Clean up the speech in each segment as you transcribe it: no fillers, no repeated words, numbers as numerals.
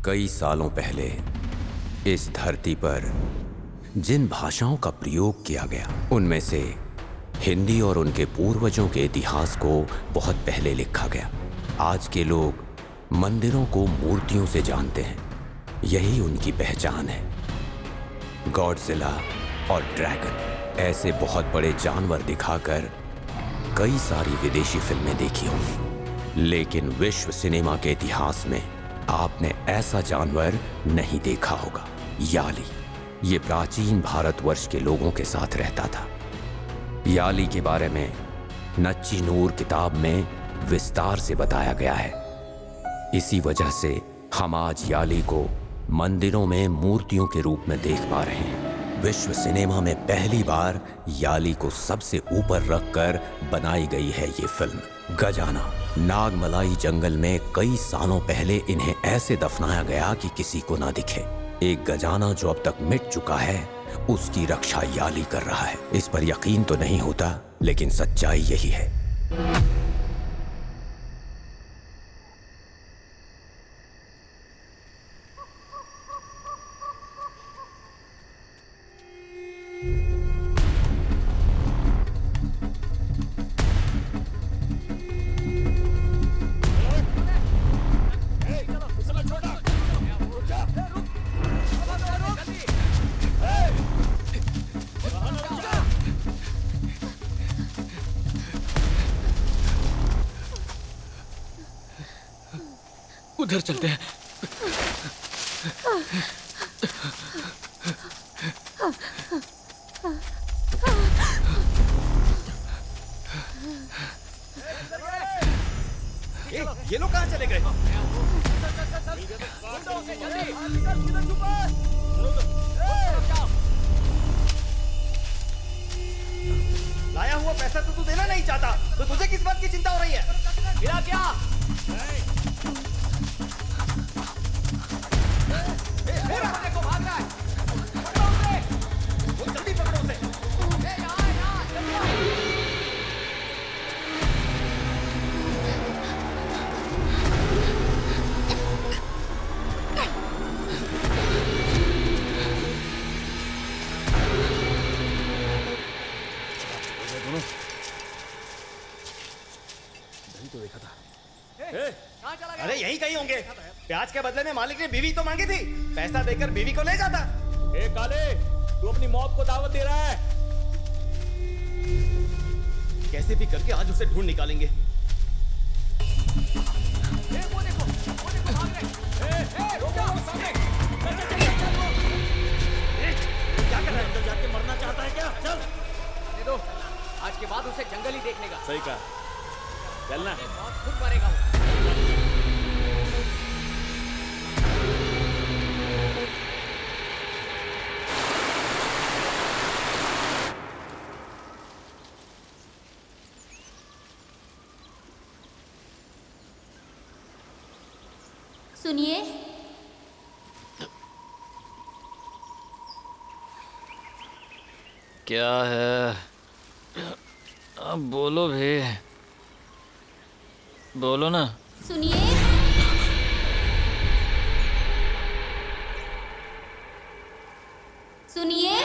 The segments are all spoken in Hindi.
कई सालों पहले इस धरती पर जिन भाषाओं का प्रयोग किया गया उनमें से हिंदी और उनके पूर्वजों के इतिहास को बहुत पहले लिखा गया। आज के लोग मंदिरों को मूर्तियों से जानते हैं, यही उनकी पहचान है। गॉडजिला और ड्रैगन ऐसे बहुत बड़े जानवर दिखाकर कई सारी विदेशी फिल्में देखी होंगी, लेकिन विश्व सिनेमा के इतिहास में आपने ऐसा जानवर नहीं देखा होगा। याली ये प्राचीन भारतवर्ष के लोगों के साथ रहता था। याली के बारे में नच्ची नूर किताब में विस्तार से बताया गया है। इसी वजह से हम आज याली को मंदिरों में मूर्तियों के रूप में देख पा रहे हैं। विश्व सिनेमा में पहली बार याली को सबसे ऊपर रखकर बनाई गई है ये फिल्म। गजाना नागमलाई जंगल में कई सालों पहले इन्हें ऐसे दफनाया गया कि किसी को ना दिखे। एक गजाना जो अब तक मिट चुका है, उसकी रक्षा याली कर रहा है। इस पर यकीन तो नहीं होता, लेकिन सच्चाई यही है। उधर चलते हैं। ये लोग कहाँ चले गए? लाया हुआ पैसा तो तू देना नहीं चाहता, तो तुझे किस बात की चिंता हो रही है? मेरा क्या? देखो भाग रहा है। जल्दी पकड़ो उसे। तो देखा था। अरे यही कहीं होंगे। प्याज के बदले में मालिक ने बीवी तो मांगी थी, पैसा देकर बीवी को ले जाता। ए काले, तू अपनी मौत को दावत दे रहा है। कैसे भी करके आज उसे ढूंढ निकालेंगे। वो देखो भाग रहे। रुको सामने। क्या कर रहा है? अंदर जाके मरना चाहता है क्या? चल। दे दो, आज के बाद उसे जंगल ही देखने का। सही कहा। चलना। मौत खुद मरेगा वो। सुनिए, क्या है? अब बोलो भी, बोलो ना। सुनिए, सुनिए।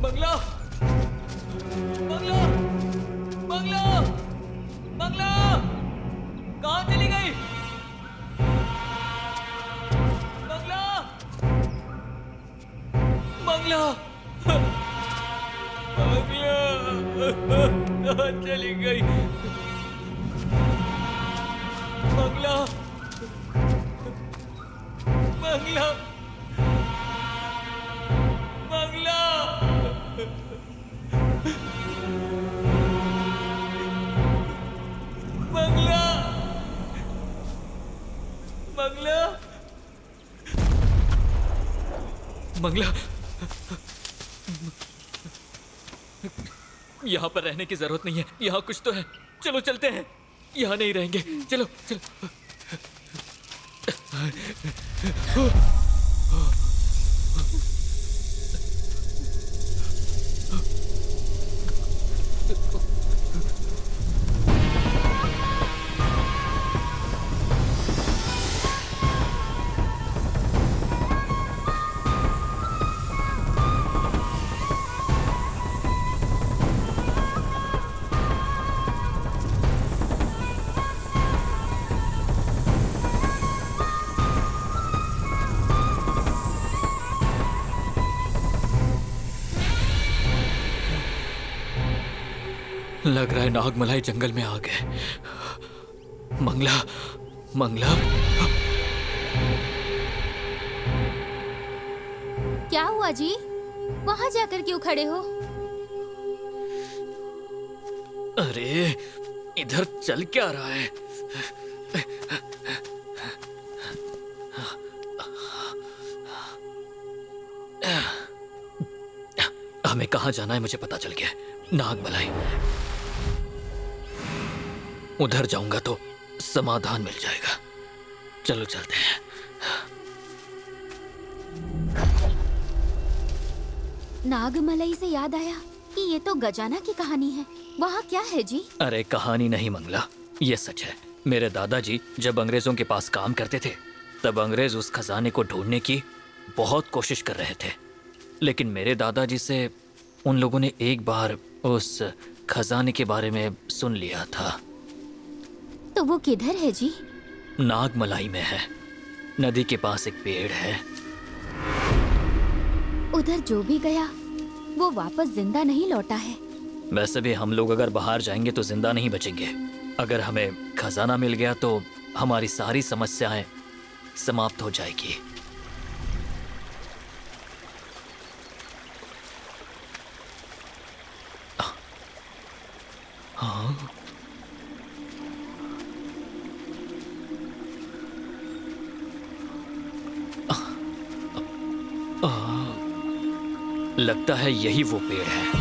बंगला, बंगला, बंगला, बंगला, कहाँ चली गई? बंगला, बंगला, बंगला, कहाँ चली गई? बंगला, बंगला, बंगला। बंगला, बंगला, बंगला, यहाँ पर रहने की जरूरत नहीं है, यहाँ कुछ तो है। चलो चलते हैं, यहाँ नहीं रहेंगे। चलो चलो। लग रहा है नागमलाई जंगल में आ गए। मंगला, मंगला। क्या हुआ जी? वहां जाकर क्यों खड़े हो? अरे इधर चल क्या रहा है? हमें कहाँ जाना है मुझे पता चल गया। नागमलाई। उधर जाऊंगा तो समाधान मिल जाएगा। चलो चलते हैं। नागमलाई से याद आया कि ये तो गजाना की कहानी है। वहाँ क्या है जी? अरे कहानी नहीं मंगला, ये सच है। मेरे दादाजी जब अंग्रेजों के पास काम करते थे तब अंग्रेज उस खजाने को ढूंढने की बहुत कोशिश कर रहे थे, लेकिन मेरे दादाजी से उन लोगों ने एक बार उस खजाने के बारे में सुन लिया था। तो वो किधर है जी? नागमलाई में है। नदी के पास एक पेड़ है। उधर जो भी गया वो वापस जिंदा नहीं लौटा है। वैसे भी हम लोग अगर बाहर जाएंगे तो जिंदा नहीं बचेंगे। अगर हमें खजाना मिल गया तो हमारी सारी समस्याएं समाप्त हो जाएगी। हाँ? लगता है यही वो पेड़ है।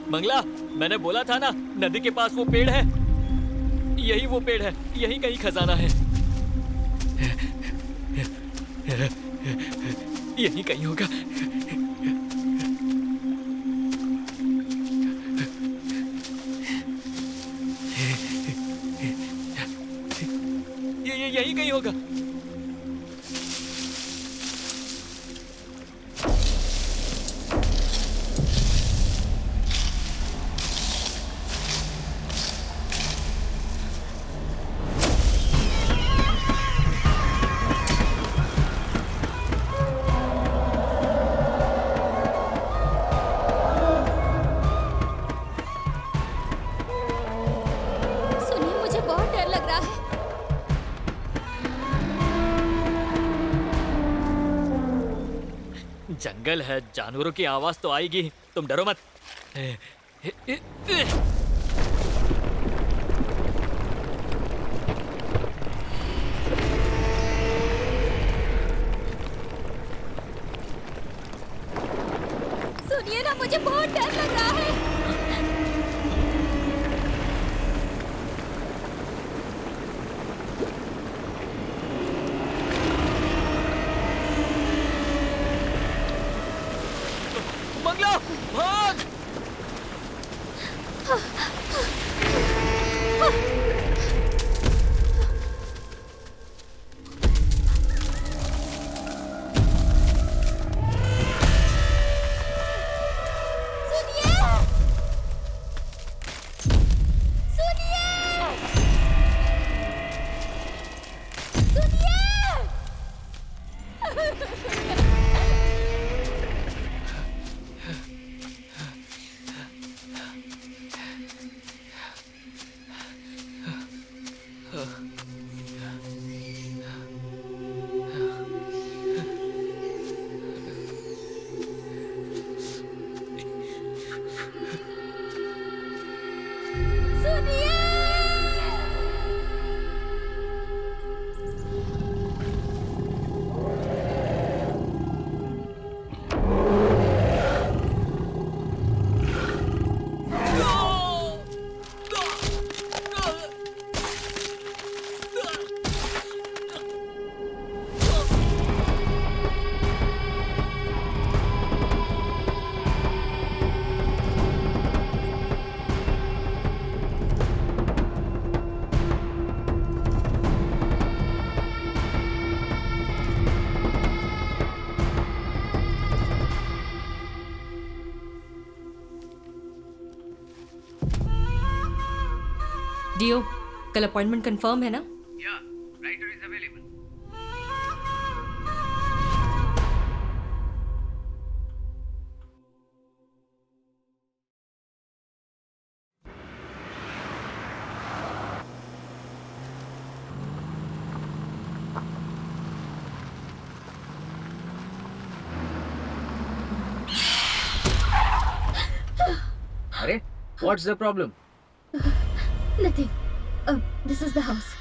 मंगला, मैंने बोला था ना नदी के पास वो पेड़ है। यही वो पेड़ है, यही कहीं खजाना है। यही कहीं होगा। यही कहीं होगा। जंगल है, जानवरों की आवाज तो आएगी। तुम डरो मत। सुनिए ना, मुझे बहुत डर लग रहा है। मंगला, भाग! सुनिए! डियो, कल अपॉइंटमेंट कंफर्म है ना? Yeah, writer is available. अरे, what's the problem? Nothing. This is the house.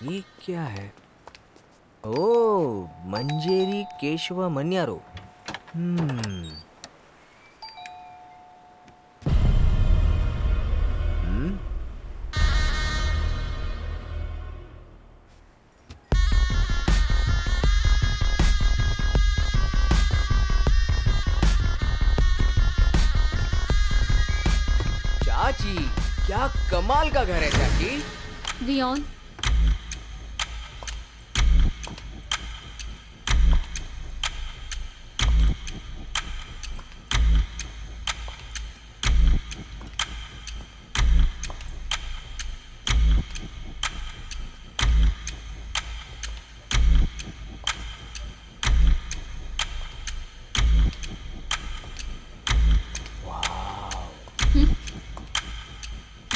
ये क्या है? ओ, मंजेरी केशव मन्यारो। चाची, क्या कमाल का घर है चाची। वियोन,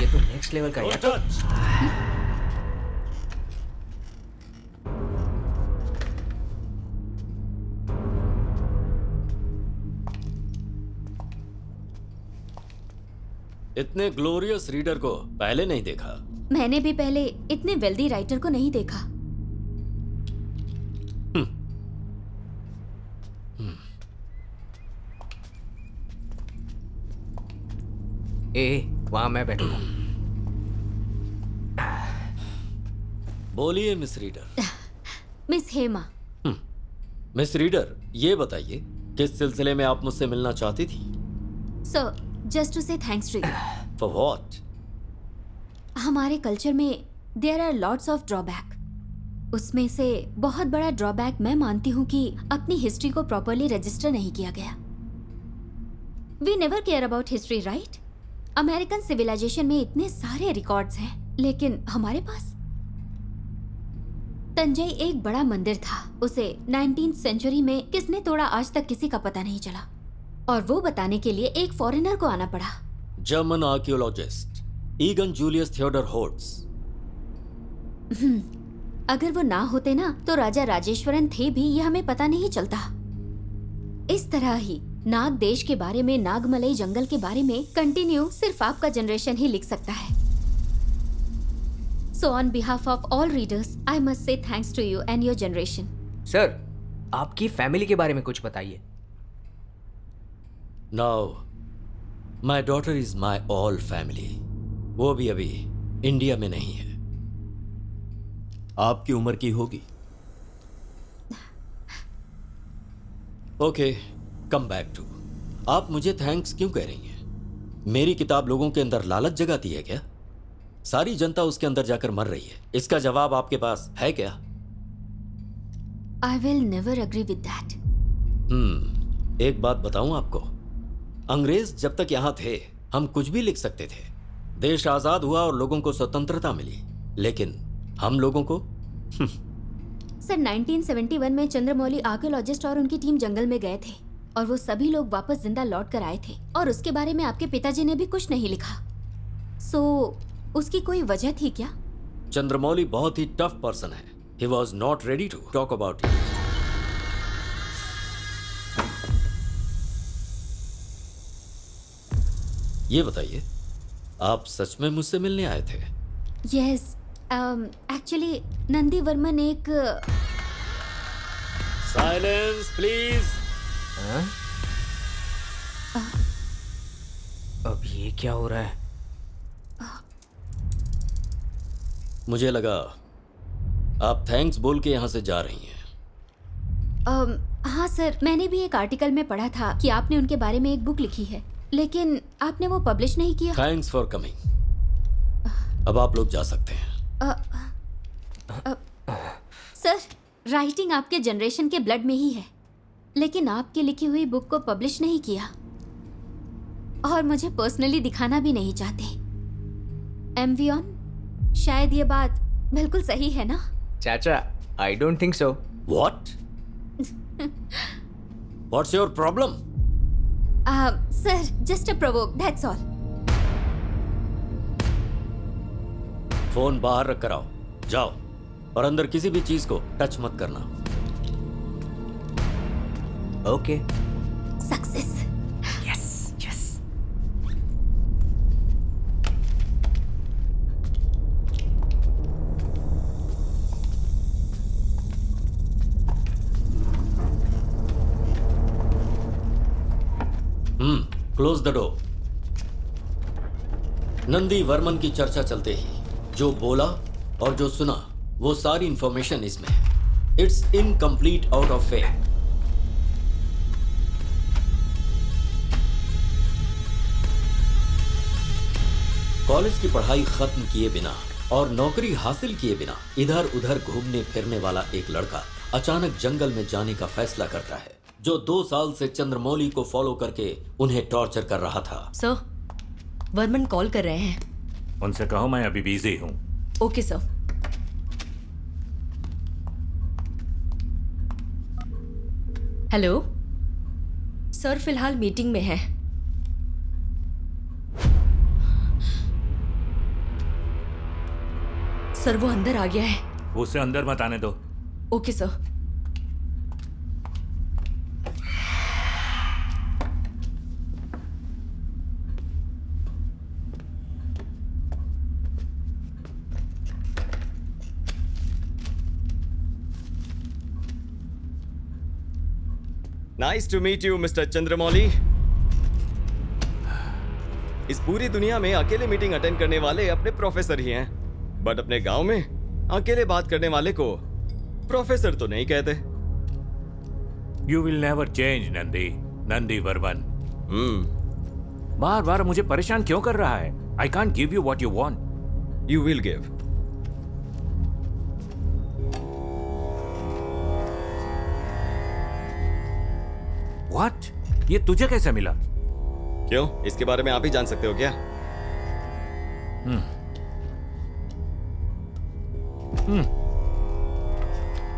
ये तो नेक्स्ट लेवल का है यार। इतने ग्लोरियस रीडर को पहले नहीं देखा। मैंने भी पहले इतने वेल्दी राइटर को नहीं देखा। वहां मैं बैठूंगा। बोलिए miss reader. Miss Hema. Miss reader, ये बताइए किस सिलसिले में आप मुझसे मिलना चाहती थी? Sir, just to say thanks to you. For what? हमारे कल्चर में there are lots of drawback. उसमें से बहुत बड़ा ड्रॉबैक मैं मानती हूँ कि अपनी हिस्ट्री को प्रॉपरली रजिस्टर नहीं किया गया। We never care about history, right? American civilization में इतने सारे रिकॉर्ड्स हैं, लेकिन हमारे पास तंजई एक बड़ा मंदिर था। उसे 19th सेंचुरी में किसने तोड़ा आज तक किसी का पता नहीं चला, और वो बताने के लिए एक फॉरेनर को आना पड़ा। German archaeologist Egon Julius Theodor Hortz. अगर वो ना होते ना तो राजा राजेश्वरन थे भी, ये हमें पता नहीं चलता। इस तरह ही नाग देश के बारे में, नागमलई जंगल के बारे में कंटिन्यू सिर्फ आपका जनरेशन ही लिख सकता है। So on behalf of all readers, I must say thanks to you and your generation. Sir, आपकी फैमिली के बारे में कुछ बताइए। Now my daughter is my all family. वो भी अभी इंडिया में नहीं है। आपकी उम्र की होगी। Okay, come back to. आप मुझे थैंक्स क्यों कह रही हैं? मेरी किताब लोगों के अंदर लालच जगाती है क्या? सारी जनता उसके अंदर जाकर मर रही है। इसका जवाब आपके पास है क्या? I will never agree with that. एक बात बताऊं आपको, अंग्रेज जब तक यहां थे हम कुछ भी लिख सकते थे। देश आजाद हुआ और लोगों को स्वतंत्रता मिली, लेकिन हम लोगों को सर, 1971 में चंद्रमौली आर्कियोलॉजिस्ट और उनकी टीम जंगल में गए थे, और वो सभी लोग वापस जिंदा लौट कर आए थे, और उसके बारे में आपके पिताजी ने भी कुछ नहीं लिखा। सो उसकी कोई वजह थी क्या? चंद्रमौली बहुत ही टफ पर्सन है। He was not ready to talk about it. ये बताइए, आप सच में मुझसे मिलने आए थे? यस, एक्चुअली नंदी वर्मन एक साइलेंस प्लीज। अब ये क्या हो रहा है? मुझे लगा आप थैंक्स बोल के यहाँ से जा रही हैं। हाँ सर, मैंने भी एक आर्टिकल में पढ़ा था कि आपने उनके बारे में एक बुक लिखी है, लेकिन आपने वो पब्लिश नहीं किया। Thanks for coming. अब आप लोग जा सकते हैं। सर, राइटिंग आपके जनरेशन के ब्लड में ही है, लेकिन आपकी लिखी हुई बुक को पब्लिश नहीं किया और मुझे पर्सनली दिखाना भी नहीं चाहते। एमवीऑन, शायद ये बात बिल्कुल सही है ना? चाचा, I don't think so. What? What's your problem? Sir, just a provoke, that's all. Phone बाहर रख कर आओ, जाओ, और अंदर किसी भी चीज को टच मत करना। Okay. Success. Yes yes. Close the door. Nandi Varman की चर्चा चलते ही जो बोला और जो सुना वो सारी इंफॉर्मेशन इसमें है। It's incomplete out of fact. College की पढ़ाई खत्म किए बिना और नौकरी हासिल किए बिना इधर उधर घूमने फिरने वाला एक लड़का अचानक जंगल में जाने का फैसला करता है, जो 2 साल से चंद्रमौली को फॉलो करके उन्हें टॉर्चर कर रहा था। सर, वर्मन कॉल कर रहे हैं। उनसे कहो मैं अभी बिजी हूँ। Okay sir. हेलो सर, फिलहाल मीटिंग में है। सर, वो अंदर आ गया है। उसे अंदर मत आने दो। Okay sir. Nice to meet you mister Chandramouli. इस पूरी दुनिया में अकेले मीटिंग अटेंड करने वाले अपने प्रोफेसर ही हैं, बट अपने गांव में अकेले बात करने वाले को प्रोफेसर तो नहीं कहते। You will never change Nandi Varman. बार बार मुझे परेशान क्यों कर रहा है? I can't give you what you want. You will give. What? ये तुझे कैसे मिला? क्यों, इसके बारे में आप ही जान सकते हो क्या?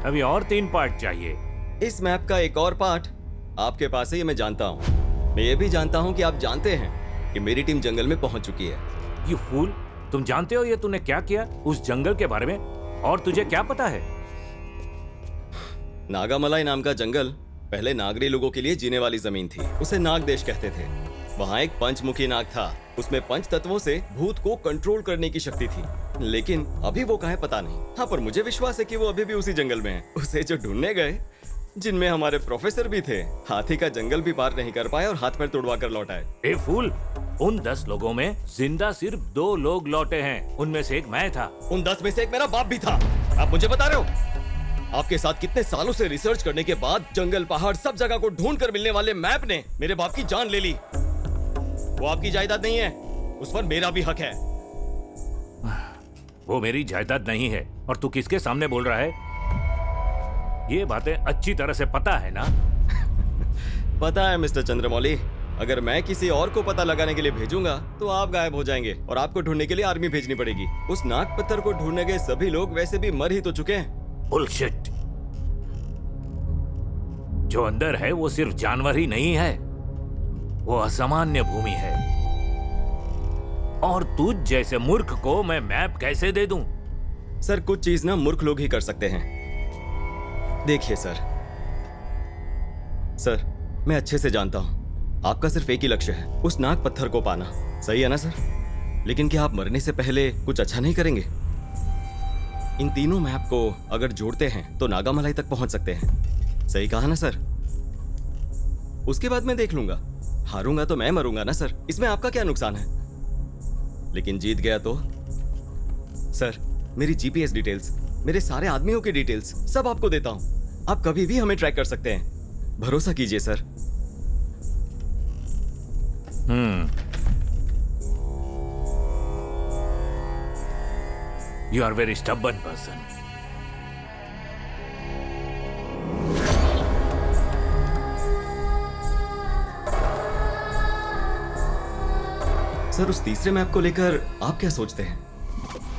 अभी और 3 पार्ट चाहिए। इस मैप का एक और पार्ट आपके पास है, ये मैं जानता हूँ। मैं ये भी जानता हूँ कि आप जानते हैं कि मेरी टीम जंगल में पहुंच चुकी है। यू फूल, तुम जानते हो ये तूने क्या किया उस जंगल के बारे में? और तुझे क्या पता है? नागामलाई नाम का जंगल पहले नागरी लोगों के लिए जीने वाली जमीन थी। उसे नाग देश कहते थे। वहाँ एक पंचमुखी नाग था। उसमें 5 तत्वों से भूत को कंट्रोल करने की शक्ति थी, लेकिन अभी वो कहाँ है पता नहीं। हाँ, पर मुझे विश्वास है कि वो अभी भी उसी जंगल में है। उसे जो ढूंढने गए, जिनमें हमारे प्रोफेसर भी थे, हाथी का जंगल भी पार नहीं कर पाए और हाथ पैर तोड़वा कर लौट आए। ए फूल, उन 10 लोगों में जिंदा सिर्फ 2 लोग लौटे हैं। उनमें से एक मैं था। उन 10 में से एक मेरा बाप भी था। आप मुझे बता रहे हो? आपके साथ कितने सालों से रिसर्च करने के बाद जंगल, पहाड़, सब जगह को ढूंढ कर मिलने वाले मैप ने मेरे बाप की जान ले ली। वो आपकी जायदाद नहीं है, उस पर मेरा भी हक है। वो मेरी जायदाद नहीं है और तू किसके सामने बोल रहा है? ये बातें अच्छी तरह से पता है ना? पता है मिस्टर चंद्रमौली। अगर मैं किसी और को पता लगाने के लिए भेजूंगा तो आप गायब हो जाएंगे और आपको ढूंढने के लिए आर्मी भेजनी पड़ेगी। उस नाग पत्थर को ढूंढने गए सभी लोग वैसे भी मर ही तो चुके हैं। बुलशिट। जो अंदर है वो सिर्फ जानवर ही नहीं है, वो असामान्य भूमि है। और तुझ जैसे मूर्ख को मैं मैप कैसे दे दूं? सर, कुछ चीज ना मूर्ख लोग ही कर सकते हैं। देखिए सर, मैं अच्छे से जानता हूं आपका सिर्फ एक ही लक्ष्य है, उस नाग पत्थर को पाना। सही है ना सर? लेकिन क्या आप मरने से पहले कुछ अच्छा नहीं करेंगे? इन तीनों मैप को अगर जोड़ते हैं तो नागामलाई तक पहुंच सकते हैं। सही कहा ना सर? उसके बाद मैं देख लूंगा। हारूंगा तो मैं मरूंगा ना सर, इसमें आपका क्या नुकसान है? लेकिन जीत गया तो? सर, मेरी जीपीएस डिटेल्स मेरे सारे आदमियों की डिटेल्स सब आपको देता हूँ। आप कभी भी हमें ट्रैक कर सकते हैं, भरोसा कीजिए sir. You are very stubborn person. Sir, उस तीसरे मैप को लेकर आप क्या सोचते हैं?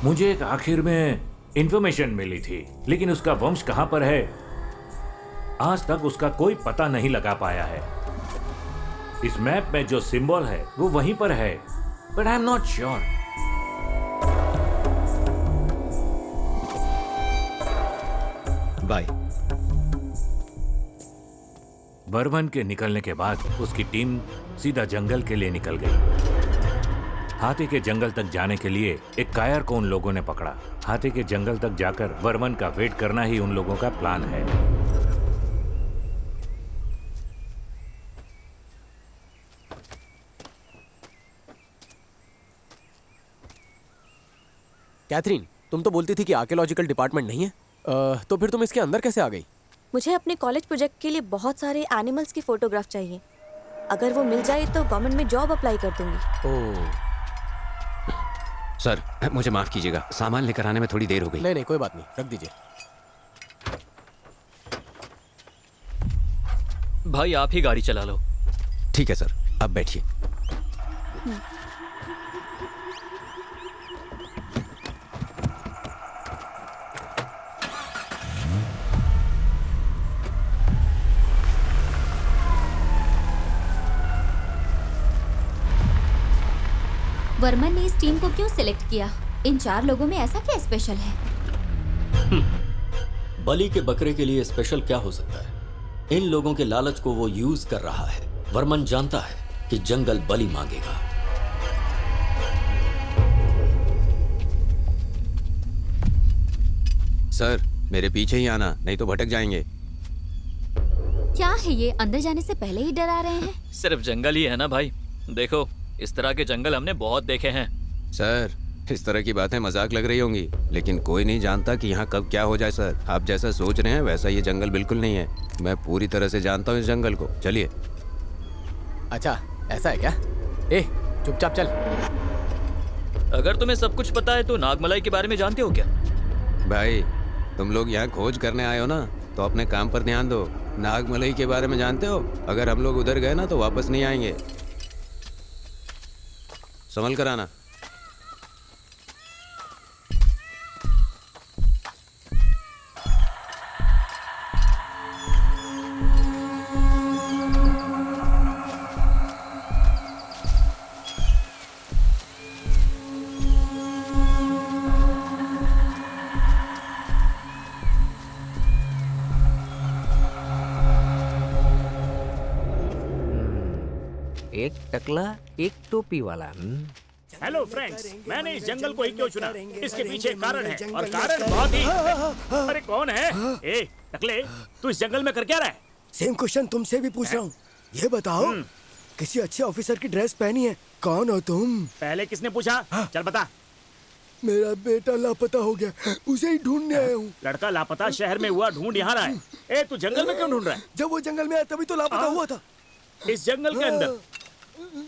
मुझे एक आखिर में इंफॉर्मेशन मिली थी, लेकिन उसका वंश कहां पर है आज तक उसका कोई पता नहीं लगा पाया है। इस मैप में जो सिंबल है वो वहीं पर है, but I am not sure. Bye. Burman के निकलने के बाद उसकी टीम सीधा जंगल के लिए निकल गई। हाथी के जंगल तक जाने के लिए एक कायर को उन लोगों ने पकड़ा। हाथी के जंगल तक जाकर बर्मन का वेट करना ही उन लोगों का प्लान है। कैथरीन, तुम तो बोलती थी कि आर्कियोलॉजिकल डिपार्टमेंट नहीं है, तो फिर तुम इसके अंदर कैसे आ गई? मुझे अपने कॉलेज प्रोजेक्ट के लिए बहुत सारे एनिमल्स की फोटोग्राफ चाहिए। अगर वो मिल जाए तो गवर्नमेंट में जॉब अप्लाई कर दूंगी। ओह सर, मुझे माफ कीजिएगा, सामान लेकर आने में थोड़ी देर हो गई। नहीं, कोई बात नहीं, रख दीजिए। भाई आप ही गाड़ी चला लो। ठीक है सर, अब बैठिए। वर्मन ने इस टीम को क्यों सिलेक्ट किया? इन 4 लोगों में ऐसा क्या स्पेशल है? बलि के बकरे के लिए स्पेशल क्या हो सकता है? इन लोगों के लालच को वो यूज कर रहा है। वर्मन जानता है कि जंगल बलि मांगेगा। सर, मेरे पीछे ही आना, नहीं तो भटक जाएंगे। क्या है ये, अंदर जाने से पहले ही डरा रहे हैं? सिर्फ जंगल ही है ना भाई, देखो इस तरह के जंगल हमने बहुत देखे हैं। सर, इस तरह की बातें मजाक लग रही होंगी, लेकिन कोई नहीं जानता कि यहाँ कब क्या हो जाए। सर, आप जैसा सोच रहे हैं वैसा ये जंगल बिल्कुल नहीं है। मैं पूरी तरह से जानता हूँ इस जंगल को। चलिए। अच्छा, ऐसा है क्या? ए, चुपचाप चल। अगर तुम्हें सब कुछ पता है तो नागमलाई के बारे में जानते हो क्या? भाई, तुम लोग यहाँ खोज करने आए हो ना, तो अपने काम पर ध्यान दो। नागमलाई के बारे में जानते हो? अगर हम लोग उधर गए ना तो वापस नहीं आएंगे। संभल कर आना। एक टकला एक टोपी वाला। हेलो फ्रेंड्स, मैंने इस जंगल को ही क्यों चुना? इसके पीछे एक कारण है, और कारण बहुत ही। अरे कौन है? ए टकले, तू इस जंगल में कर क्या रहा है? सेम क्वेश्चन तुमसे भी पूछ रहा हूँ। ये बताओ, किसी अच्छे ऑफिसर की ड्रेस पहनी है, कौन हो तुम? पहले किसने पूछा? चल बता। मेरा बेटा लापता हो गया, उसे ही ढूंढने आया हूँ। लड़का लापता शहर में हुआ, ढूंढ यहाँ रहा है। ए, तू जंगल में क्यों ढूंढ रहा है? जब वो जंगल में आया तभी तो लापता हुआ था। इस जंगल के अंदर?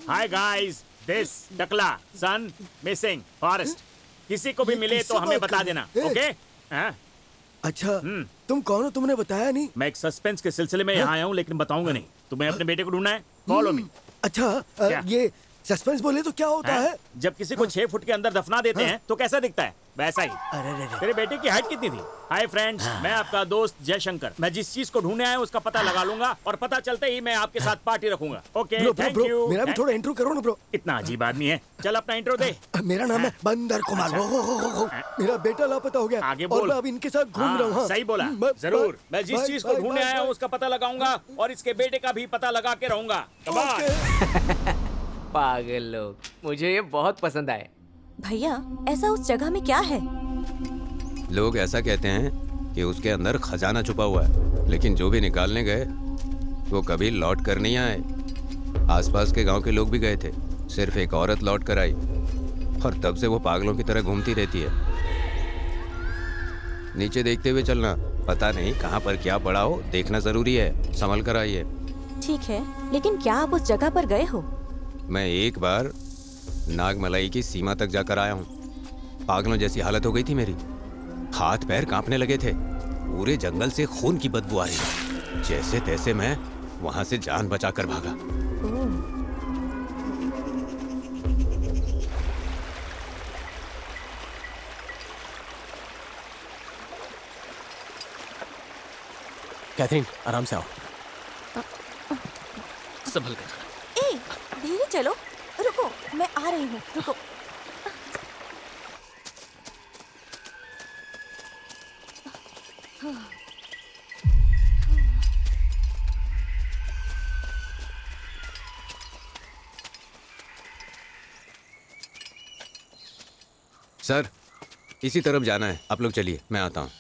हाय गाइस, दिस टकला सन मिसिंग फॉरेस्ट। किसी को भी मिले तो हमें बता देना, ओके? अच्छा, तुम कौन हो? तुमने बताया नहीं। मैं एक सस्पेंस के सिलसिले में यहाँ आया हूँ, लेकिन बताऊंगा नहीं। तुम्हें अपने बेटे को ढूंढना है, फॉलो मी। अच्छा, ये सस्पेंस बोले तो क्या होता है? जब किसी को 6 फुट के अंदर दफना देते हैं तो कैसा दिखता है? वैसा ही। तेरे बेटे की हाइट कितनी थी? हाय फ्रेंड्स, मैं आपका दोस्त जयशंकर। मैं जिस चीज को ढूंढने आया हूं उसका पता लगा लूंगा, और पता चलते ही मैं आपके साथ पार्टी रखूंगा। Okay, thank you. मेरा भी थोड़ा इंट्रो करो ना ब्रो। इतना अजीब आदमी है। चल अपना इंट्रो दे। मेरा नाम है बंदर कुमार। मेरा बेटा लापता हो गया, आगे और बोल। मैं अब इनके साथ घूम रहा हूँ। सही बोला, जरूर। मैं जिस चीज को ढूंढने आया हूँ उसका पता लगाऊंगा, और इसके बेटे का भी पता लगा के रहूंगा। पागल लोग, मुझे ये बहुत पसंद आए। भैया, ऐसा उस जगह में क्या है? लोग ऐसा कहते हैं कि उसके अंदर खजाना छुपा हुआ है, लेकिन जो भी निकालने गए वो कभी लौट कर नहीं आए। आसपास के गांव के लोग भी गए थे, सिर्फ एक औरत लौट कर आई, और तब से वो पागलों की तरह घूमती रहती है। नीचे देखते हुए चलना, पता नहीं कहाँ पर क्या पड़ा हो, देखना जरूरी है। संभल कर आइए। ठीक है, लेकिन क्या आप उस जगह पर गए हो? मैं एक बार नागमलाई की सीमा तक जाकर आया हूँ। पागलों जैसी हालत हो गई थी मेरी, हाथ पैर कांपने लगे थे, पूरे जंगल से खून की बदबू आ रही थी। जैसे तैसे मैं वहां से जान बचाकर भागा। कैथरीन, आराम से आओ। संभल कर। ए, धीरे चलो। रुको, मैं आ रही हूँ, रुको। सर, इसी तरफ जाना है, आप लोग चलिए, मैं आता हूँ।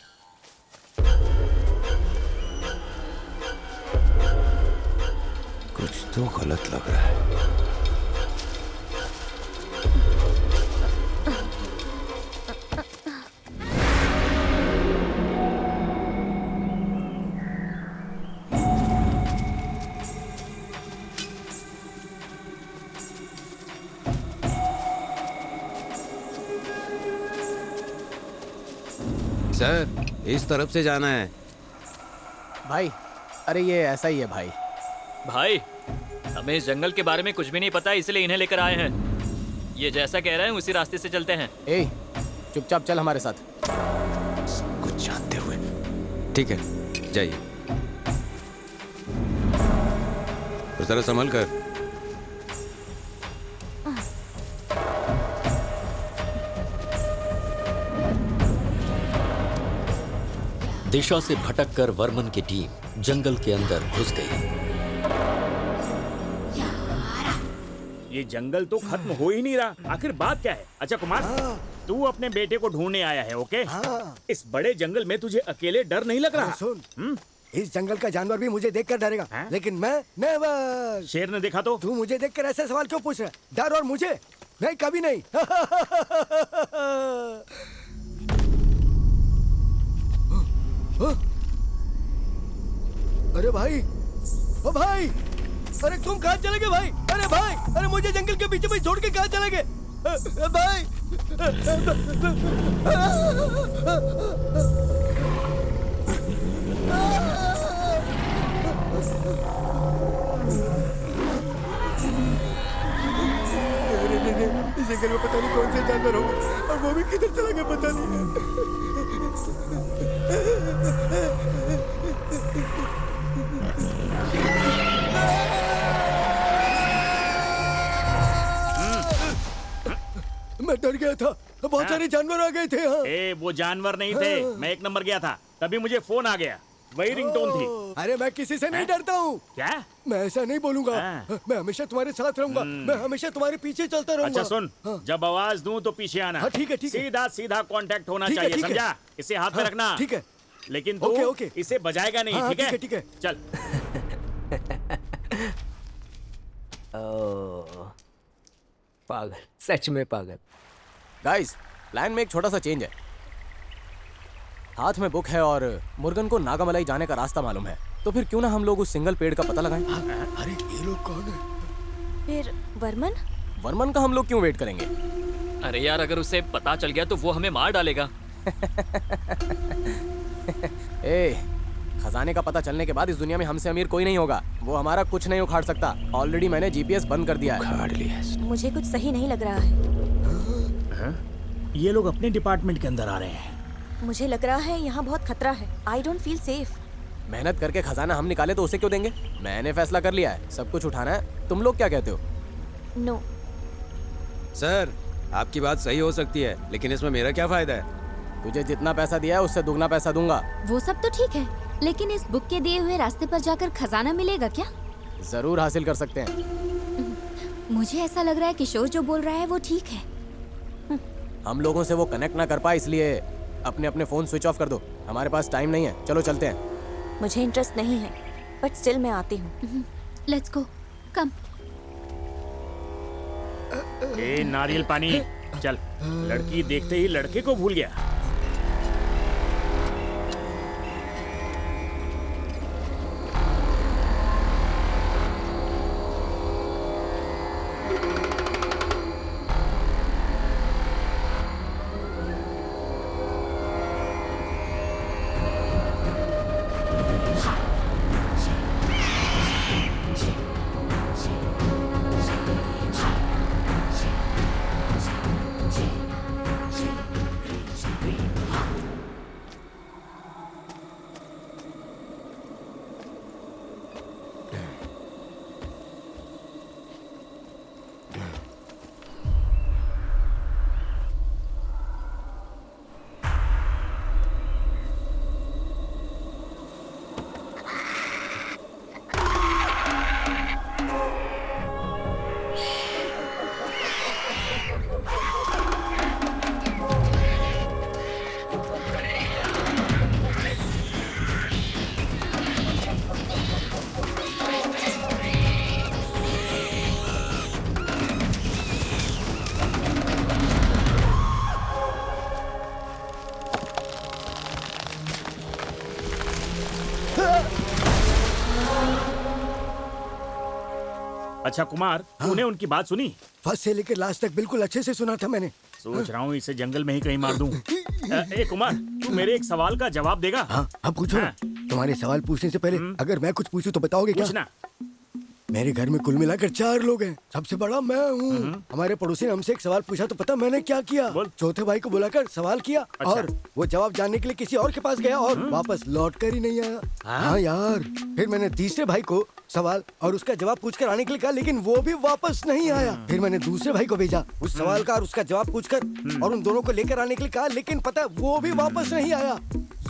कुछ तो गलत लग रहा है। सर, इस तरफ से जाना है। भाई, अरे ये ऐसा ही है भाई। भाई, हमें इस जंगल के बारे में कुछ भी नहीं पता, इसलिए इन्हें लेकर आए हैं। ये जैसा कह रहे हैं उसी रास्ते से चलते हैं। ए, चुपचाप चल हमारे साथ। सब कुछ जानते हुए। ठीक है, जाइए। और जरा संभल कर। दिशा से भटककर वर्मन की टीम जंगल के अंदर घुस गई। ये जंगल तो खत्म हो ही नहीं रहा, आखिर बात क्या है? अच्छा कुमार, तू अपने बेटे को ढूंढने आया है, ओके? इस बड़े जंगल में तुझे अकेले डर नहीं लग रहा? सुन, इस जंगल का जानवर भी मुझे देखकर डरेगा, लेकिन मैं नेवर। शेर ने देखा तो? तू मुझे देखकर ऐसे सवाल क्यों पूछ रहा है? डर और मुझे? नहीं, कभी नहीं। अरे भाई, ओ भाई, अरे तुम कहाँ चले गए भाई? अरे भाई, अरे मुझे जंगल के बीच में छोड़ के कहाँ चले गए भाई? इस जंगल में पता नहीं कौन से जानवर होंगे और वो भी किधर चला गया पता नहीं। मैं डर गया था, बहुत सारे जानवर आ गए थे। हाँ। ए, वो जानवर नहीं थे, मैं एक नंबर गया था, तभी मुझे फोन आ गया, वही रिंगटोन थी। अरे मैं किसी से नहीं डरता हूँ। क्या? मैं ऐसा नहीं बोलूंगा। मैं हमेशा तुम्हारे साथ रहूंगा, मैं हमेशा तुम्हारे पीछे चलता रहूंगा। अच्छा सुन, जब आवाज दूं तो पीछे आना। हाँ, ठीक है, ठीक है। सीधा सीधा कांटेक्ट होना चाहिए, समझा? इसे हाथ में रखना। ठीक है। लेकिन तू इसे बजाएगा नहीं, ठीक है? ठीक है। चल। पागल, सच में पागल। गाइस, प्लान में एक छोटा सा चेंज है। हाथ में बुक है और मुर्गन को नागामलाई जाने का रास्ता मालूम है, तो फिर क्यों ना हम लोग उस सिंगल पेड़ का पता लगाएं? अरे ये लोग कौन है? फिर वर्मन? वर्मन का हम लोग क्यों वेट करेंगे? अरे यार, अगर उसे पता चल गया तो वो हमें मार डालेगा। ए, खजाने का पता चलने के बाद इस दुनिया में हमसे अमीर कोई नहीं होगा। वो हमारा कुछ नहीं उखाड़ सकता। ऑलरेडी मैंने जीपीएस बंद कर दिया है। उखाड़ लिया। मुझे कुछ सही नहीं लग रहा है। ये लोग अपने डिपार्टमेंट के अंदर आ रहे हैं। मुझे लग रहा है यहाँ बहुत खतरा है। I don't feel safe. मेहनत करके खजाना हम निकाले तो उसे क्यों देंगे? मैंने फैसला कर लिया है, सब कुछ उठाना है। तुम लोग क्या कहते हो? नो। सर, आपकी बात सही हो सकती है, लेकिन इसमें मेरा क्या फायदा है? तुझे जितना पैसा दिया है उससे दुगना पैसा दूंगा। वो सब तो ठीक है, लेकिन इस बुक के दिए हुए रास्ते पर जाकर खजाना मिलेगा क्या? जरूर हासिल कर सकते हैं। मुझे ऐसा लग रहा है किशोर जो बोल रहा है वो ठीक है। हम लोगों से वो कनेक्ट ना कर पाए, इसलिए अपने अपने फोन स्विच ऑफ कर दो। हमारे पास टाइम नहीं है, चलो चलते हैं। मुझे इंटरेस्ट नहीं है, बट स्टिल मैं आती हूँ। लेट्स गो, कम। ए, नारियल पानी। चल, लड़की देखते ही लड़के को भूल गया। अच्छा कुमार, तूने उनकी बात सुनी? फर्स्ट से लेकर लास्ट तक बिल्कुल अच्छे से सुना था मैंने। सोच रहा हूँ इसे जंगल में ही कहीं मार दूं। ए कुमार, तू मेरे एक सवाल का जवाब देगा? हाँ, अब पूछो ना। तुम्हारे सवाल पूछने से पहले अगर मैं कुछ पूछूं तो बताओगे क्या? पूछना। मेरे घर में कुल मिलाकर 4 लोग हैं, सबसे बड़ा मैं हूँ। हमारे पड़ोसी ने हमसे एक सवाल पूछा तो पता मैंने क्या किया? चौथे भाई को बुलाकर सवाल किया। अच्छा। और वो जवाब जानने के लिए किसी और के पास गया और वापस लौट कर ही नहीं आया। हाँ यार, फिर मैंने तीसरे भाई को सवाल और उसका जवाब पूछकर आने के लिए कहा, लेकिन वो भी वापस नहीं आया। फिर मैंने दूसरे भाई को भेजा उस सवाल का और उसका जवाब पूछकर और उन दोनों को लेकर आने के लिए कहा, लेकिन पता है वो भी वापस नहीं आया।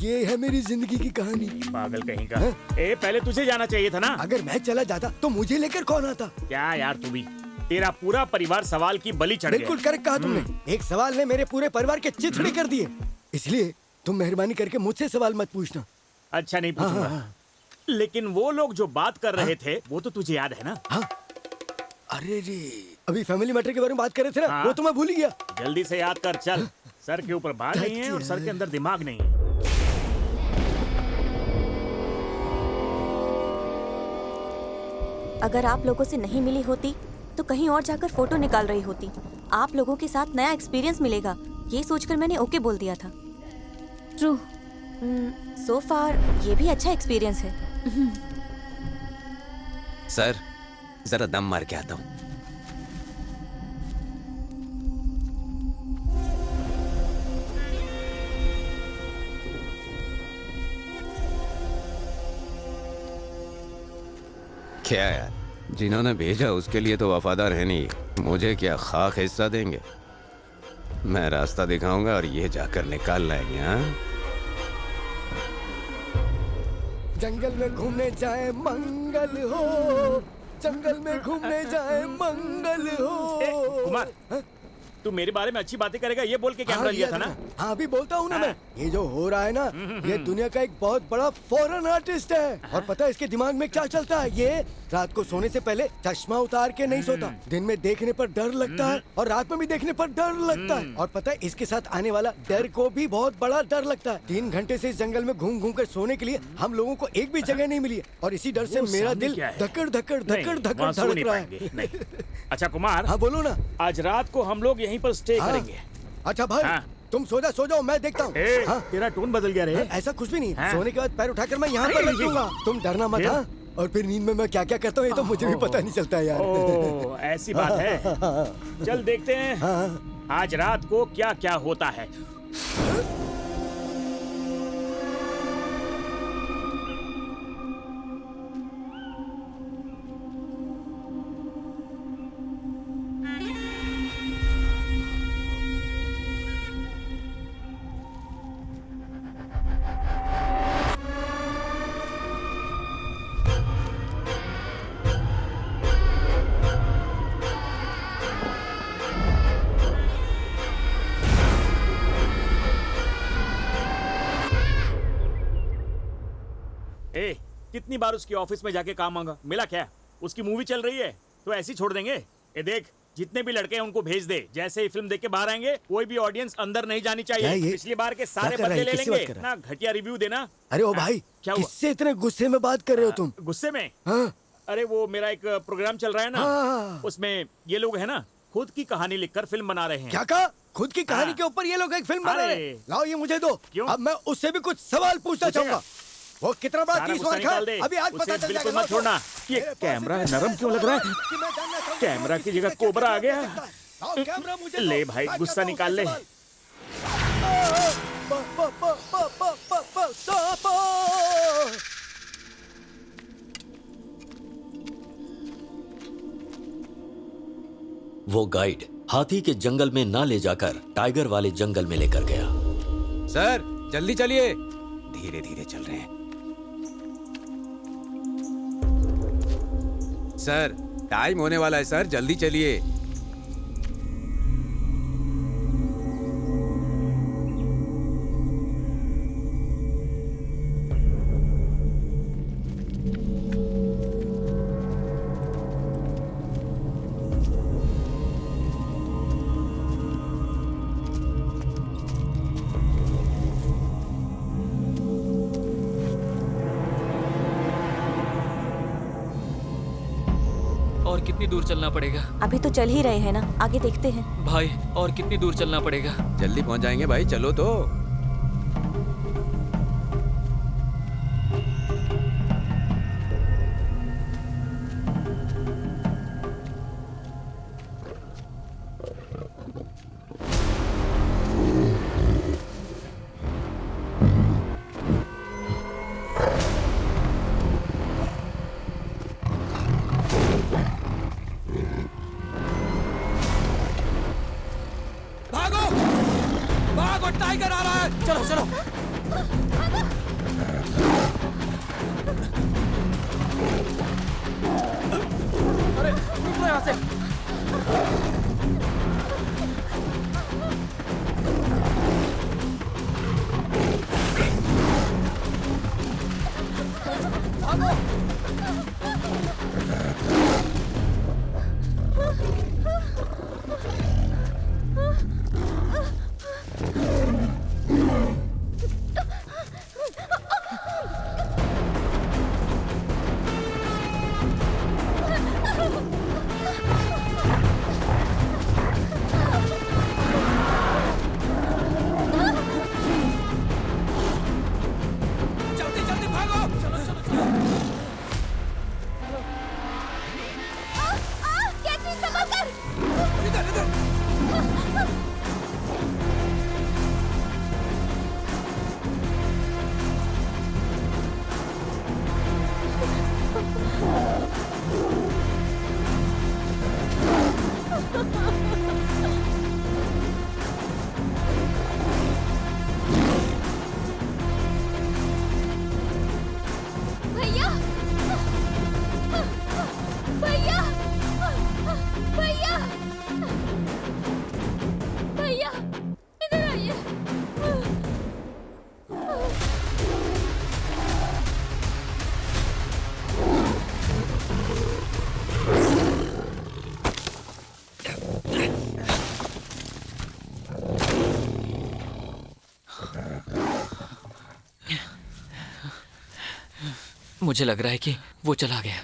ये है मेरी जिंदगी की कहानी। पागल कहीं का। ए, पहले तुझे जाना चाहिए था ना। अगर मैं चला जाता तो मुझे लेकर कौन आता? क्या यार, तू भी, तेरा पूरा परिवार सवाल की बलि चढ़ गया। बिल्कुल करेक्ट कहा तुमने। एक सवाल ने मेरे पूरे परिवार के चिथड़े कर दिए। इसलिए तुम मेहरबानी करके मुझसे सवाल मत पूछना। अच्छा, नहीं पूछूंगा। लेकिन वो लोग जो बात कर रहे थे वो तो तुझे याद है ना? अरे रे, अभी फैमिली मैटर के बारे में बात कर रहे थे ना, वो तो मैं भूल ही गया। जल्दी से याद कर, चल। सर के ऊपर बाल नहीं है और सर के अंदर दिमाग नहीं है। अगर आप लोगों से नहीं मिली होती तो कहीं और जाकर फोटो निकाल रही होती। आप लोगों के साथ नया एक्सपीरियंस मिलेगा, ये सोचकर मैंने ओके बोल दिया था। ट्रू। सो फार ये भी अच्छा एक्सपीरियंस है। सर, जरा दम मार के आता हूँ। क्या यार, जिन्होंने भेजा उसके लिए तो वफादार है नहीं, मुझे क्या खाक हिस्सा देंगे? मैं रास्ता दिखाऊंगा और ये जाकर निकाल लाएंगे। हाँ, जंगल में घूमने जाए मंगल हो, जंगल में घूमने जाए मंगल हो। कुमार, तू मेरे बारे में अच्छी बातें करेगा ये बोल के कैमरा लिया था ना? हाँ, अभी बोलता हूँ ना मैं। ये जो हो रहा है ना, ये दुनिया का एक बहुत बड़ा फॉरेन आर्टिस्ट है। और पता है इसके दिमाग में क्या चलता है? ये रात को सोने से पहले चश्मा उतार के नहीं सोता। दिन में देखने पर डर लगता है और रात में भी देखने पर डर लगता है। और पता है इसके साथ आने वाला डर को भी बहुत बड़ा डर लगता है। 3 घंटे से इस जंगल में घूम घूम कर सोने के लिए हम लोगों को एक भी जगह नहीं मिली और इसी डर से मेरा दिल धकड़ धकड़ धकड़ धकड़ धड़क रहा है। अच्छा कुमार, हाँ बोलो ना। आज रात को हम लोग यहीं पर स्टे करेंगे। अच्छा भाई, तुम सो जाओ, मैं देखता हूँ। तेरा टोन बदल गया रे। ऐसा कुछ भी नहीं, सोने के बाद पैर उठाकर मैं यहाँ पर रख दूंगा। तुम डरना मत। हाँ, और फिर नींद में मैं क्या क्या करता हूँ ये तो मुझे भी पता नहीं चलता यार। ओह, ऐसी बात है। चल देखते हैं आज रात को क्या क्या होता है। कितनी बार उसकी ऑफिस में जाके काम मांगा, मिला क्या? उसकी मूवी चल रही है तो ऐसे छोड़ देंगे? ये देख, जितने भी लड़के हैं उनको भेज दे। जैसे ही फिल्म देख के बाहर आएंगे कोई भी ऑडियंस अंदर नहीं जानी चाहिए। पिछली बार के सारे बदले ले लेंगे ना, घटिया रिव्यू देना। अरे ओ भाई, किससे इतने गुस्से में बात कर रहे हो तुम? गुस्से में? हाँ? अरे वो मेरा एक प्रोग्राम चल रहा है ना, उसमें ये लोग है ना खुद की कहानी लिखकर फिल्म बना रहे हैं। क्या कहा? खुद की कहानी के ऊपर ये लोग एक फिल्म बना रहे हैं? लाओ ये मुझे दो। अब मैं उससे भी कुछ सवाल पूछना चाहूंगा। वो कितना बड़ा केस रखा है अभी आज पता चल जाएगा। मत छोड़ना। ये कैमरा नरम क्यों लग रहा है? कैमरा की जगह कोबरा आ गया। ले भाई, गुस्सा निकाल ले। वो गाइड हाथी के जंगल में ना ले जाकर टाइगर वाले जंगल में लेकर गया। सर जल्दी चलिए, धीरे धीरे चल रहे हैं। सर टाइम होने वाला है सर, जल्दी चलिए। और कितनी दूर चलना पड़ेगा? अभी तो चल ही रहे हैं ना, आगे देखते हैं। भाई और कितनी दूर चलना पड़ेगा? जल्दी पहुंच जाएंगे भाई, चलो तो। भागो भागो, टाइगर आ रहा है। चलो चलो। अरे निकलो यहाँ से। जल्दी जल्दी भागो, चलो चलो चलो। इधर इधर। भैया भैया भैया भैया इधर आइए। मुझे लग रहा है कि वो चला गया।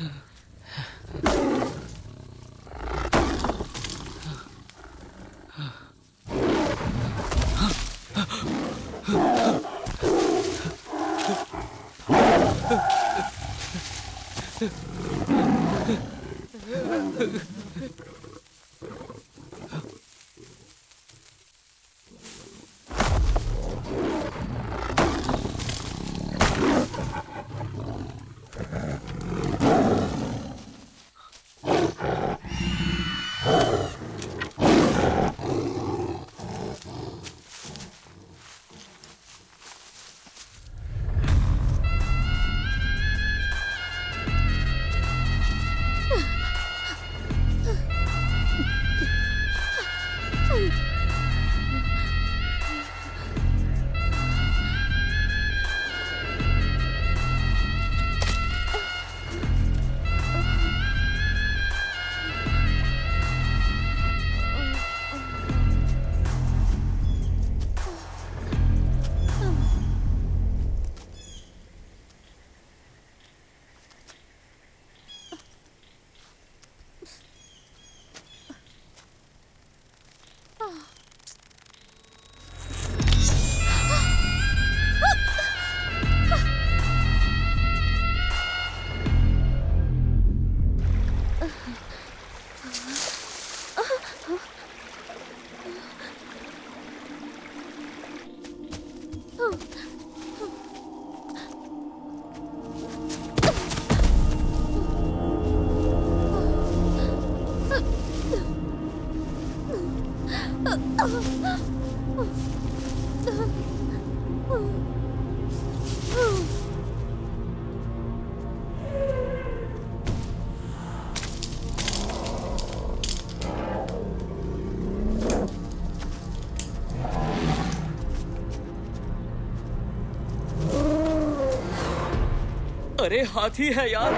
अरे हाथी है यार।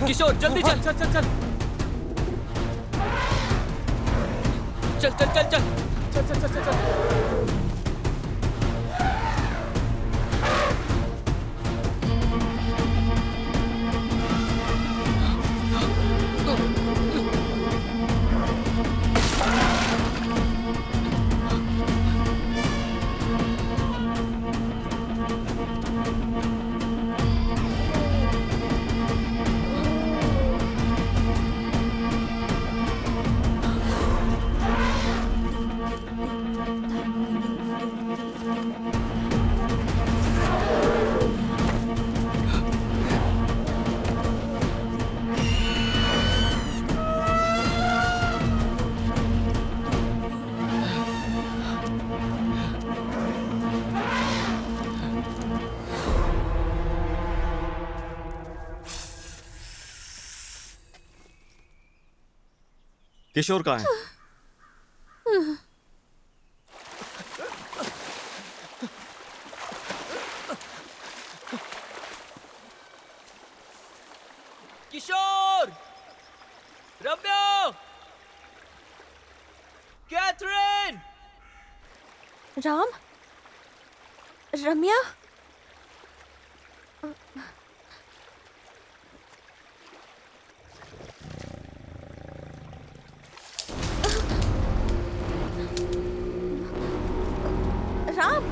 किशोर जल्दी चल चल चल चल चल चल चल चल चल चल चल चल। किशोर कहाँ है? किशोर, रम्या, कैथरीन, राम, रम्या, राम,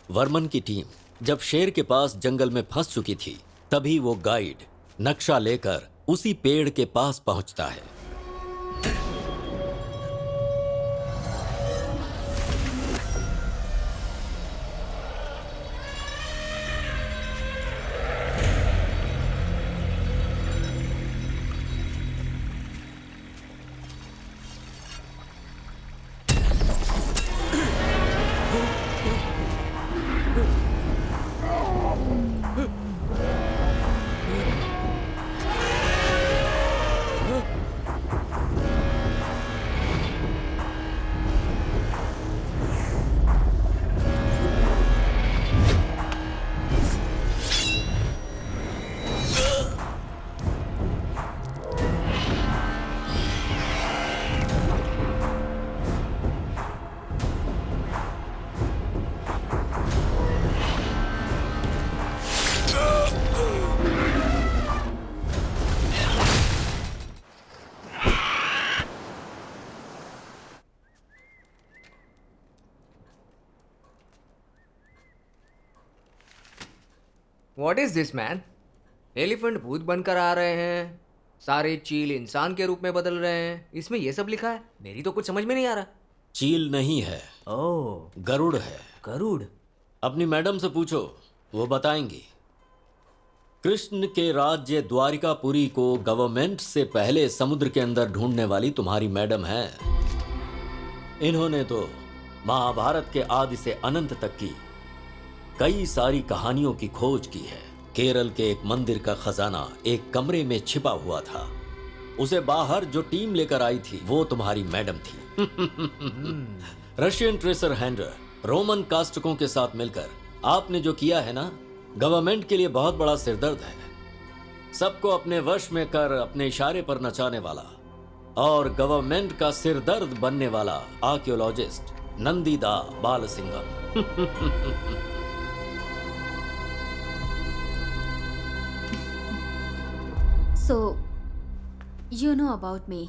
वर्मन की टीम जब शेर के पास जंगल में फंस चुकी थी, तभी वो गाइड नक्शा लेकर उसी पेड़ के पास पहुंचता है। What is this man? Elephant भूत बनकर आ रहे हैं, सारे चील इंसान के रूप में बदल रहे हैं। इसमें ये सब लिखा है, मेरी तो कुछ समझ में नहीं आ रहा। चील नहीं है, ओह, गरुड़ है। गरुड़? अपनी मैडम से पूछो, वो बताएंगी। कृष्ण के राज्य द्वारिकापुरी को गवर्नमेंट से पहले समुद्र के अंदर ढूंढने वाली तुम्हारी मैडम है। इन्होंने तो महाभारत के आदि से अनंत तक की कई सारी कहानियों की खोज की है। केरल के एक मंदिर का खजाना एक कमरे में छिपा हुआ था। उसे बाहर जो टीम लेकर आई थी वो तुम्हारी मैडम थी। रशियन ट्रेसर हैंडर रोमन कास्टकों के साथ मिलकर आपने जो किया है ना, गवर्नमेंट के लिए बहुत बड़ा सिरदर्द है। सबको अपने वश में कर अपने इशारे पर नचाने वाला और गवर्नमेंट का सिरदर्द बनने वाला archaeologist Nandida Balasingham. So, you know about me.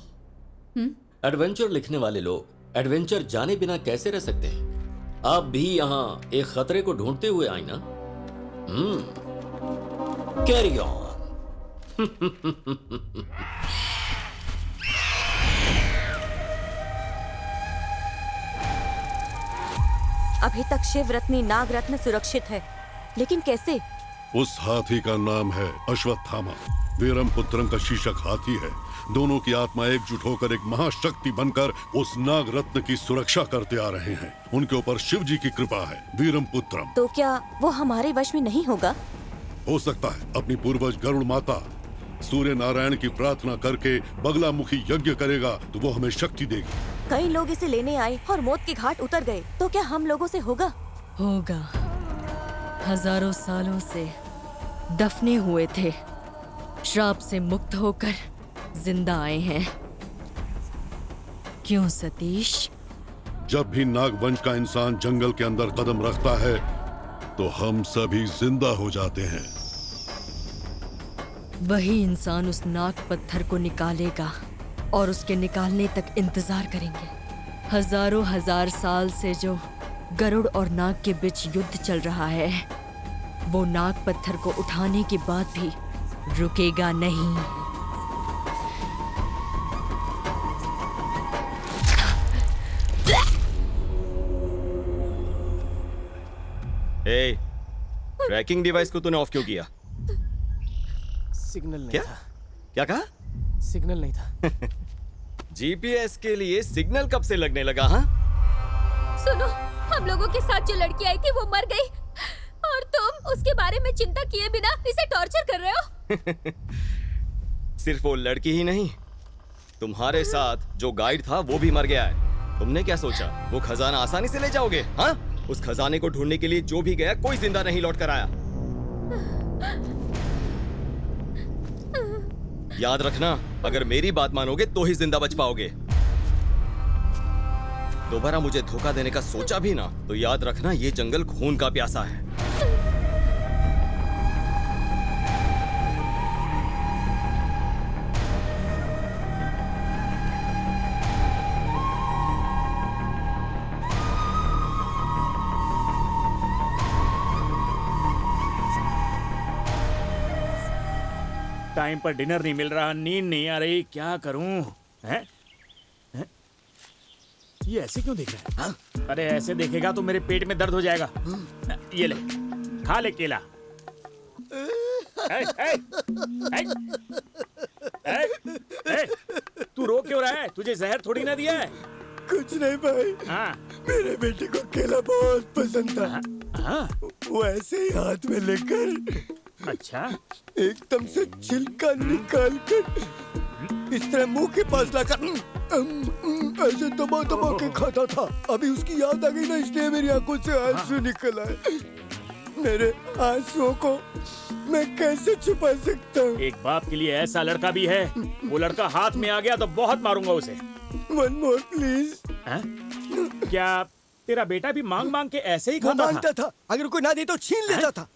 Adventure लिखने वाले लोग एडवेंचर जाने बिना कैसे रह सकते हैं? आप भी यहाँ एक खतरे को ढूंढते हुए आई ना? Carry on. अभी तक शिव रत्नी नाग रत्न सुरक्षित है, लेकिन कैसे? उस हाथी का नाम है अश्वत्थामा। वीरम पुत्रम का शीर्षक हाथी है। दोनों की आत्मा एकजुट होकर एक महाशक्ति बनकर उस नाग रत्न की सुरक्षा करते आ रहे हैं। उनके ऊपर शिव जी की कृपा है। वीरम पुत्रम। तो क्या वो हमारे वश में नहीं होगा? हो सकता है। अपनी पूर्वज गरुड़ माता सूर्य नारायण की प्रार्थना करके बगलामुखी यज्ञ करेगा तो वो हमें शक्ति देगी। कई लोग इसे लेने आए और मौत के घाट उतर गए, तो क्या हम लोगों से होगा? होगा। हजारों सालों से दफने हुए थे, श्राप से मुक्त होकर जिंदा आए हैं। क्यों सतीश? जब भी नागवंश का इंसान जंगल के अंदर कदम रखता है तो हम सभी जिंदा हो जाते हैं। वही इंसान उस नाग पत्थर को निकालेगा और उसके निकालने तक इंतजार करेंगे। हजारों हजार साल से जो गरुड़ और नाग के बीच युद्ध चल रहा है, वो नाग पत्थर को उठाने के बाद भी रुकेगा नहीं। ट्रैकिंग डिवाइस को तूने ऑफ क्यों किया? सिग्नल नहीं क्या? था। क्या कहा? सिग्नल नहीं था। जीपीएस के लिए सिग्नल कब से लगने लगा? हाँ, सुनो, हम लोगों के साथ जो लड़की आई थी वो मर गई और तुम उसके बारे में चिंता किए बिना इसे टॉर्चर कर रहे हो। सिर्फ वो लड़की ही नहीं, तुम्हारे साथ जो गाइड था वो भी मर गया है। तुमने क्या सोचा वो खजाना आसानी से ले जाओगे? हाँ, उस खजाने को ढूंढने के लिए जो भी गया कोई जिंदा नहीं लौट कर आया। याद रखना, अगर मेरी बात मानोगे तो ही जिंदा बच पाओगे। दोबारा मुझे धोखा देने का सोचा भी ना तो याद रखना, ये जंगल खून का प्यासा है। टाइम पर डिनर नहीं मिल रहा, नींद नहीं आ रही, क्या करूं? हैं? हैं? ये ऐसे क्यों देख रहा है? हाँ? अरे ऐसे देखेगा तो मेरे पेट में दर्द हो जाएगा। ये ले, खा ले केला। तू रो क्यों रहा है? तुझे जहर थोड़ी ना दिया है। कुछ नहीं भाई। हाँ? मेरे बेटे को केला बहुत पसंद था। हाँ? वो ऐसे ही हाथ में लेकर, अच्छा, एकदम से छिलका निकाल कर इस तरह मुंह के पास लाकर ऐसे दबा दबा के खाता था। अभी उसकी याद आ गई ना, इसलिए मेरी आंखों से आंसू निकल आए। मेरे आंसुओं को मैं कैसे छुपा सकता हूँ? एक बाप के लिए ऐसा लड़का भी है। वो लड़का हाथ में आ गया तो बहुत मारूंगा उसे। One more please. क्या तेरा बेटा भी मांग मांग के ऐसे ही खाता मांगता था? अगर कोई ना दे तो छीन लेता था।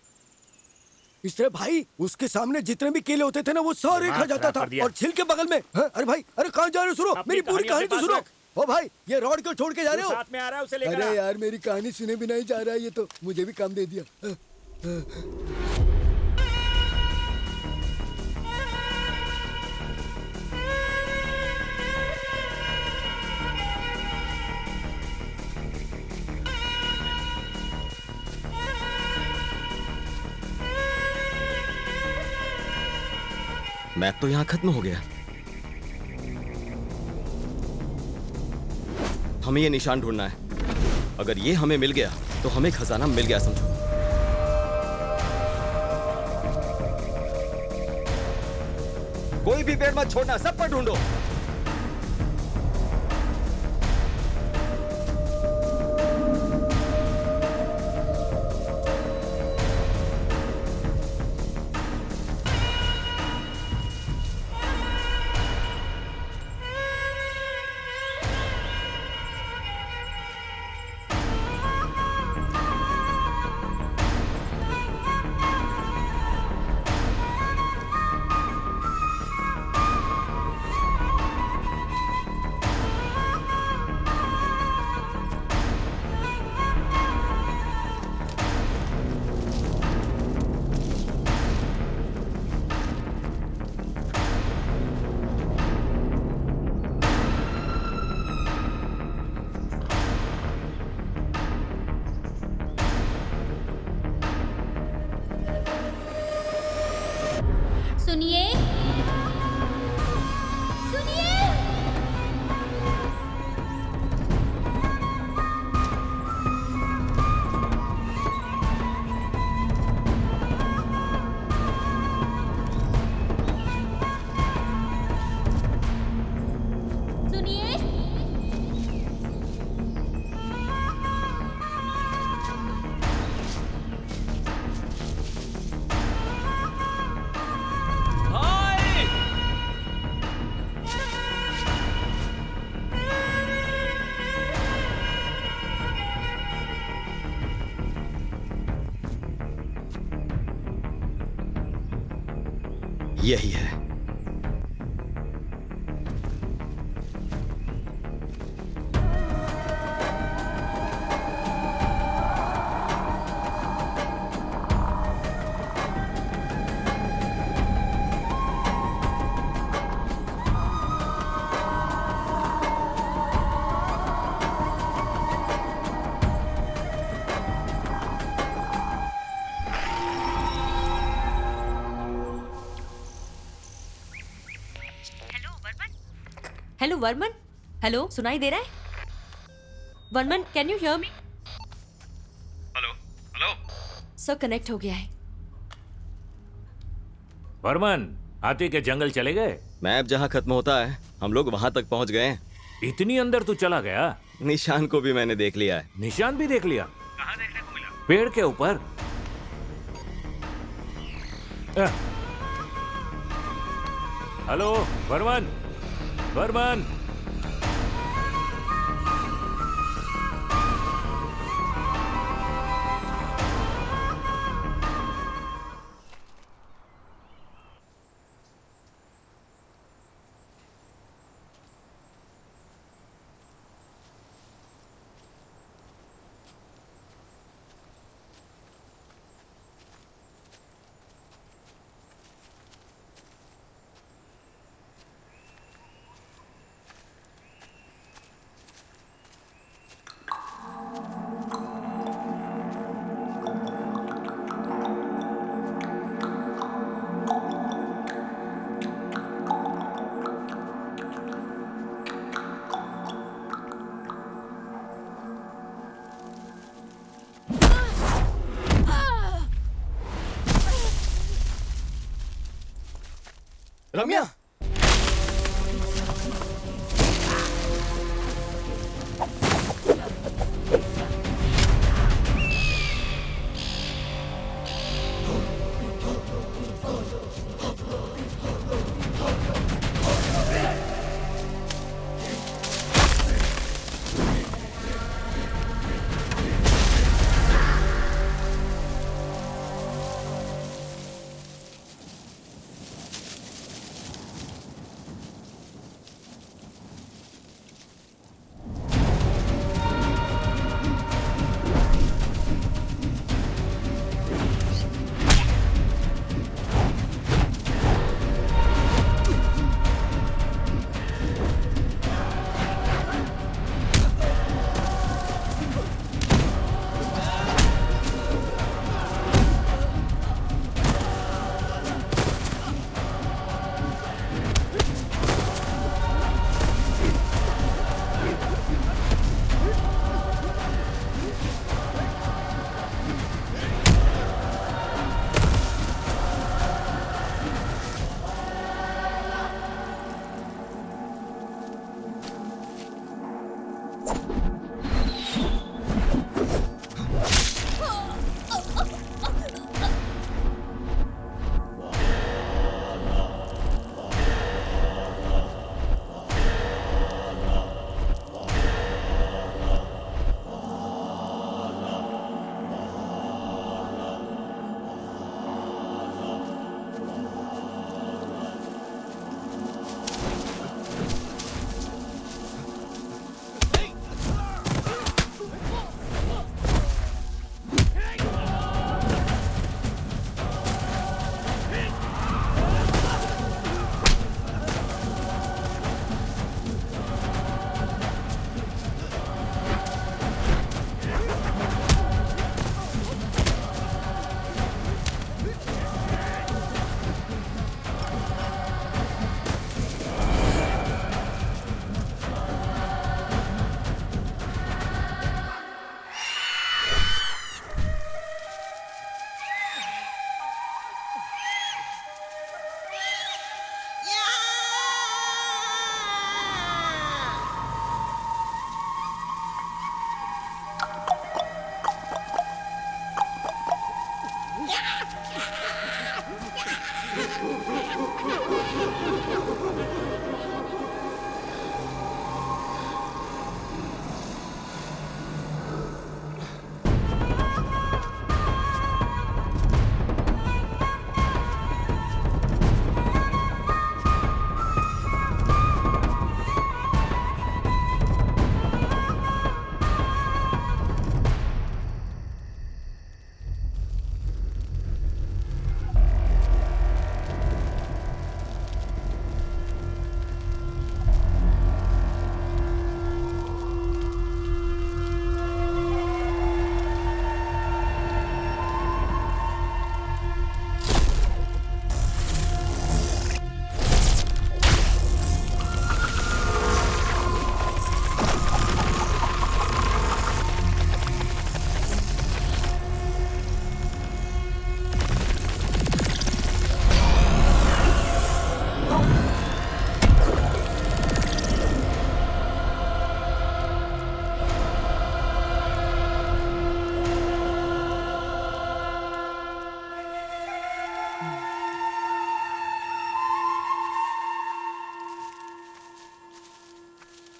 इस तरह भाई उसके सामने जितने भी केले होते थे ना वो सारे खा जाता था। और छिल के बगल में। अरे भाई, अरे कहाँ जा रहे हो? सुनो मेरी पूरी कहानी तो सुनो। ओ भाई, ये रॉड क्यों छोड़ के जा रहे हो? साथ में आ रहा है, उसे लेकर आ। अरे यार, मेरी कहानी सुने बिना ही जा रहा है। ये तो मुझे भी काम दे दिया। मैप तो यहाँ खत्म हो गया। हमें ये निशान ढूंढना है। अगर ये हमें मिल गया तो हमें खजाना मिल गया समझो। कोई भी पेड़ मत छोड़ना, सब पर ढूंढो। सुनिए, सुनिए। सुनिए। यही है। हेलो वर्मन, हेलो, सुनाई दे रहा है? Varman, can you hear me? Hello hello. Sir connect हो गया है। वर्मन, हाथी के जंगल चले गए? मैप जहाँ खत्म होता है हम लोग वहां तक पहुंच गए हैं। इतनी अंदर तू चला गया? निशान को भी मैंने देख लिया है। निशान भी देख लिया? कहाँ देखने को मिला? पेड़ के ऊपर। हेलो वर्मन, वर्मन। रम्या,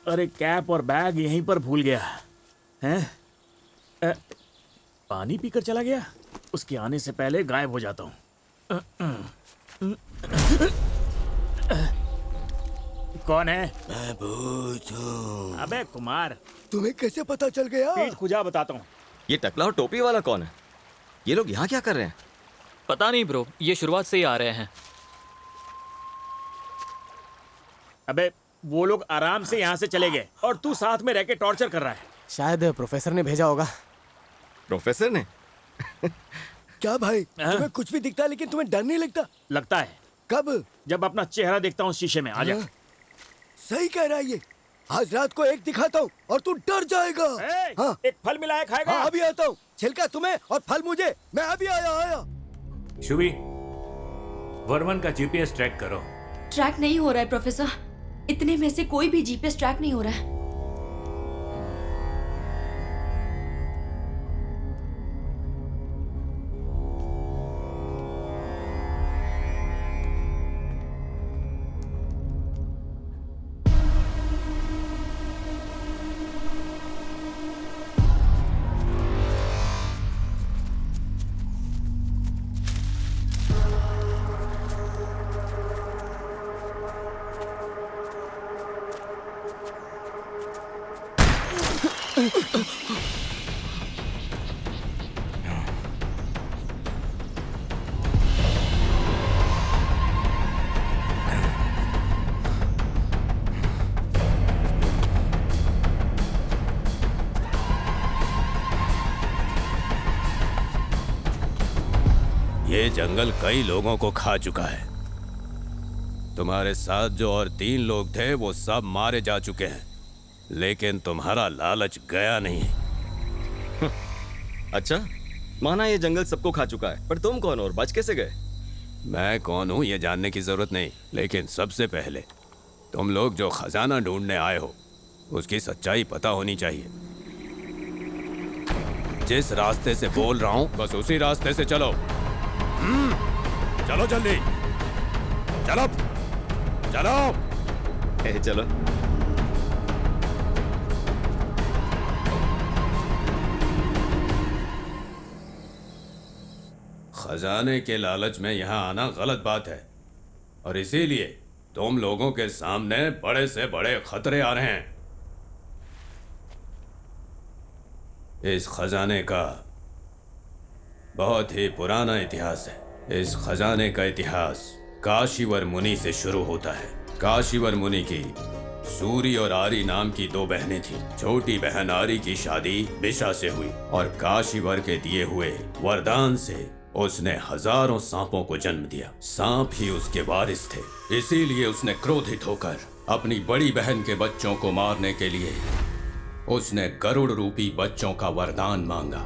अरे कैप और बैग यहीं पर भूल गया हैं? पानी पीकर चला गया। उसके आने से पहले गायब हो जाता हूँ। कौन है? मैं भूत हूँ। अबे कुमार, तुम्हें कैसे पता चल गया? पीठ खुजा बताता हूँ। ये टकला और टोपी वाला कौन है? ये लोग यहाँ क्या कर रहे हैं? पता नहीं ब्रो, ये शुरुआत से ही आ रहे हैं। अबे वो लोग आराम से यहाँ से चले गए और तू साथ में रह के टॉर्चर कर रहा है। शायद प्रोफेसर ने भेजा होगा। प्रोफेसर ने? क्या भाई, तुम्हें कुछ भी दिखता है लेकिन तुम्हें डर नहीं लगता? लगता है। कब? जब अपना चेहरा देखता हूँ शीशे में। आजा। सही कह रहा है ये। आज रात को एक दिखाता हूँ और तू डर जाएगा। हाँ। एक फल मिला है, खाएगा? हाँ, अभी आता हूँ। छिलका तुम्हें और फल मुझे। मैं अभी आया। शुभी, वर्मन का जीपीएस ट्रैक करो। ट्रैक नहीं हो रहा है प्रोफेसर। इतने में से कोई भी जीपीएस ट्रैक नहीं हो रहा है। ये जंगल कई लोगों को खा चुका है। तुम्हारे साथ जो और 3 लोग थे वो सब मारे जा चुके हैं, लेकिन तुम्हारा लालच गया नहीं। अच्छा, माना ये जंगल सबको खा चुका है, पर तुम कौन हो और बच कैसे गए? मैं कौन हूं ये जानने की जरूरत नहीं, लेकिन सबसे पहले तुम लोग जो खजाना ढूंढने आए हो उसकी सच्चाई पता होनी चाहिए। जिस रास्ते से बोल रहा हूं बस उसी रास्ते से चलो। चलो जल्दी, चलो चलो। चलो। खजाने के लालच में यहाँ आना गलत बात है और इसीलिए तुम लोगों के सामने बड़े से बड़े खतरे आ रहे हैं। इस खजाने का बहुत ही पुराना इतिहास है। इस खजाने का इतिहास काशीवर मुनि से शुरू होता है। काशीवर मुनि की सूरी और आरी नाम की 2 बहनें थीं। छोटी बहन आरी की शादी बिशा से हुई और काशीवर के दिए हुए वरदान से उसने हजारों सांपों को जन्म दिया। सांप ही उसके वारिस थे, इसीलिए उसने क्रोधित होकर अपनी बड़ी बहन के बच्चों को मारने के लिए उसने गरुड़ रूपी बच्चों का वरदान मांगा।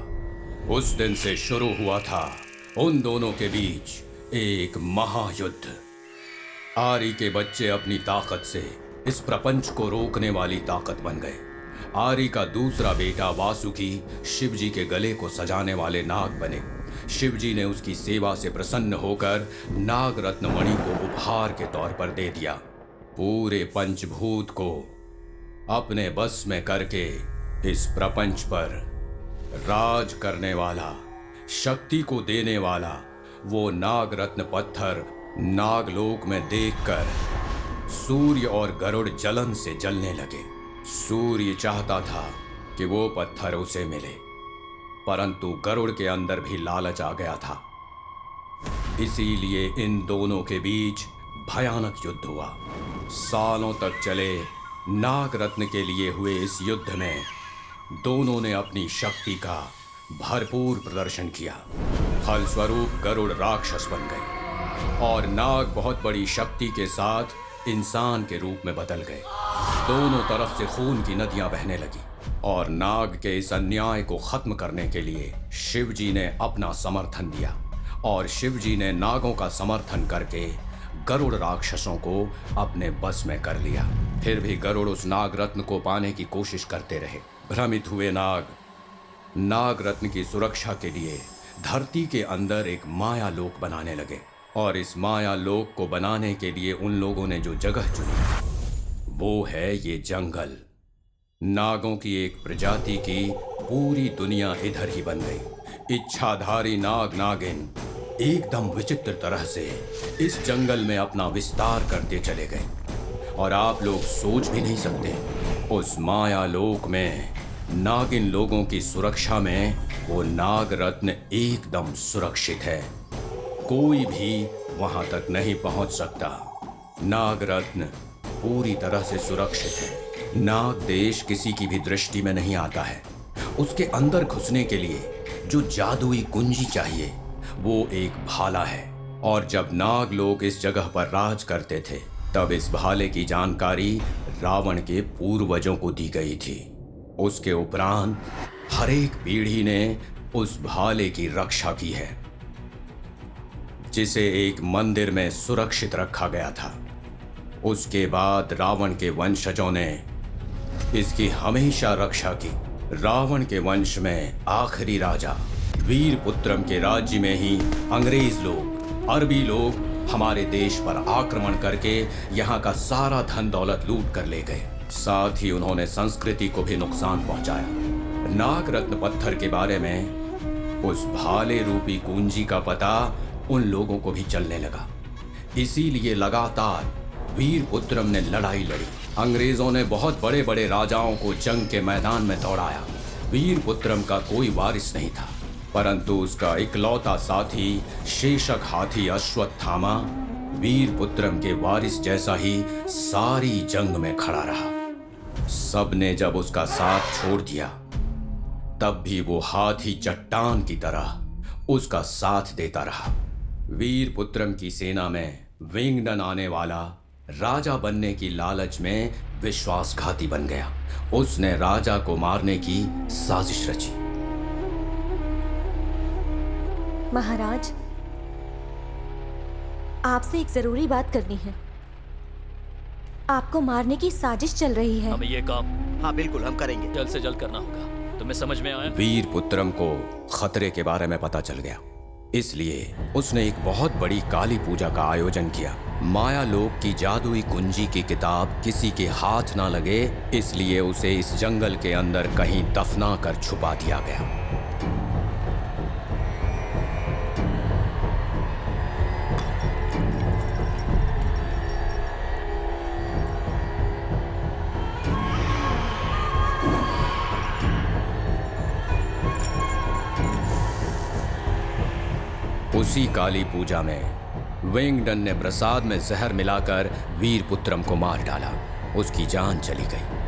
उस दिन से शुरू हुआ था उन दोनों के बीच एक महायुद्ध। आरी के बच्चे अपनी ताकत से इस प्रपंच को रोकने वाली ताकत बन गए। आरी का दूसरा बेटा वासुकी शिवजी के गले को सजाने वाले नाग बने। शिवजी ने उसकी सेवा से प्रसन्न होकर नाग रत्न मणि को उपहार के तौर पर दे दिया। पूरे पंचभूत को अपने बस में करके इस प्रपंच पर राज करने वाला, शक्ति को देने वाला वो नाग रत्न पत्थर नागलोक में देखकर सूर्य और गरुड़ जलन से जलने लगे। सूर्य चाहता था कि वो पत्थर उसे मिले, परंतु गरुड़ के अंदर भी लालच आ गया था। इसीलिए इन दोनों के बीच भयानक युद्ध हुआ। सालों तक चले नाग रत्न के लिए हुए इस युद्ध में दोनों ने अपनी शक्ति का भरपूर प्रदर्शन किया। फलस्वरूप गरुड़ राक्षस बन गए और नाग बहुत बड़ी शक्ति के साथ इंसान के रूप में बदल गए। दोनों तरफ से खून की नदियां बहने लगी और नाग के इस अन्याय को खत्म करने के लिए शिवजी ने अपना समर्थन दिया और शिवजी ने नागों का समर्थन करके गरुड़ राक्षसों को अपने बस में कर लिया। फिर भी गरुड़ उस नाग रत्न को पाने की कोशिश करते रहे। भ्रमित हुए नाग रत्न की सुरक्षा के लिए धरती के अंदर एक माया लोक बनाने लगे और इस माया लोक को बनाने के लिए उन लोगों ने जो जगह चुनी वो है ये जंगल। नागों की एक प्रजाति की पूरी दुनिया इधर ही बन गई। इच्छाधारी नाग नागिन एकदम विचित्र तरह से इस जंगल में अपना विस्तार करते चले गए और आप लोग सोच भी नहीं सकते उस माया लोक में नागिन लोगों की सुरक्षा में वो नाग रत्न एकदम सुरक्षित है। कोई भी वहां तक नहीं पहुंच सकता। नाग रत्न पूरी तरह से सुरक्षित है। नाग देश किसी की भी दृष्टि में नहीं आता है। उसके अंदर घुसने के लिए जो जादुई कुंजी चाहिए वो एक भाला है। और जब नाग लोग इस जगह पर राज करते थे तब इस भाले की जानकारी रावण के पूर्वजों को दी गई थी। उसके उपरांत हर एक पीढ़ी ने उस भाले की रक्षा की है, जिसे एक मंदिर में सुरक्षित रखा गया था। उसके बाद रावण के वंशजों ने इसकी हमेशा रक्षा की। रावण के वंश में आखिरी राजा वीरपुत्रम के राज्य में ही अंग्रेज लोग, अरबी लोग हमारे देश पर आक्रमण करके यहाँ का सारा धन दौलत लूट कर ले गए। साथ ही उन्होंने संस्कृति को भी नुकसान पहुंचाया। नाग रत्न पत्थर के बारे में उस भाले रूपी कुंजी का पता उन लोगों को भी चलने लगा। इसीलिए लगातार वीरपुत्रम ने लड़ाई लड़ी। अंग्रेजों ने बहुत बड़े बड़े राजाओं को जंग के मैदान में दौड़ाया। वीरपुत्रम का कोई वारिस नहीं था, परंतु उसका इकलौता साथी शेषक हाथी अश्वत्थामा वीरपुत्रम के वारिस जैसा ही सारी जंग में खड़ा रहा। सबने जब उसका साथ छोड़ दिया तब भी वो हाथी चट्टान की तरह उसका साथ देता रहा। वीरपुत्रम की सेना में विंगडन आने वाला राजा बनने की लालच में विश्वासघाती बन गया। उसने राजा को मारने की साजिश रची। महाराज, आपसे एक जरूरी बात करनी है। आपको मारने की साजिश चल रही है। हमें ये काम हाँ बिल्कुल हम करेंगे, जल्द से जल्द करना होगा। तुम्हें समझ में आया? वीरपुत्रम को खतरे के बारे में पता चल गया, इसलिए उसने एक बहुत बड़ी काली पूजा का आयोजन किया। माया लोक की जादुई कुंजी की किताब किसी के हाथ ना लगे, इसलिए उसे इस जंगल के अंदर कहीं दफना कर छुपा दिया गया। उसी काली पूजा में विंगडन ने प्रसाद में जहर मिलाकर वीरपुत्रम को मार डाला। उसकी जान चली गई।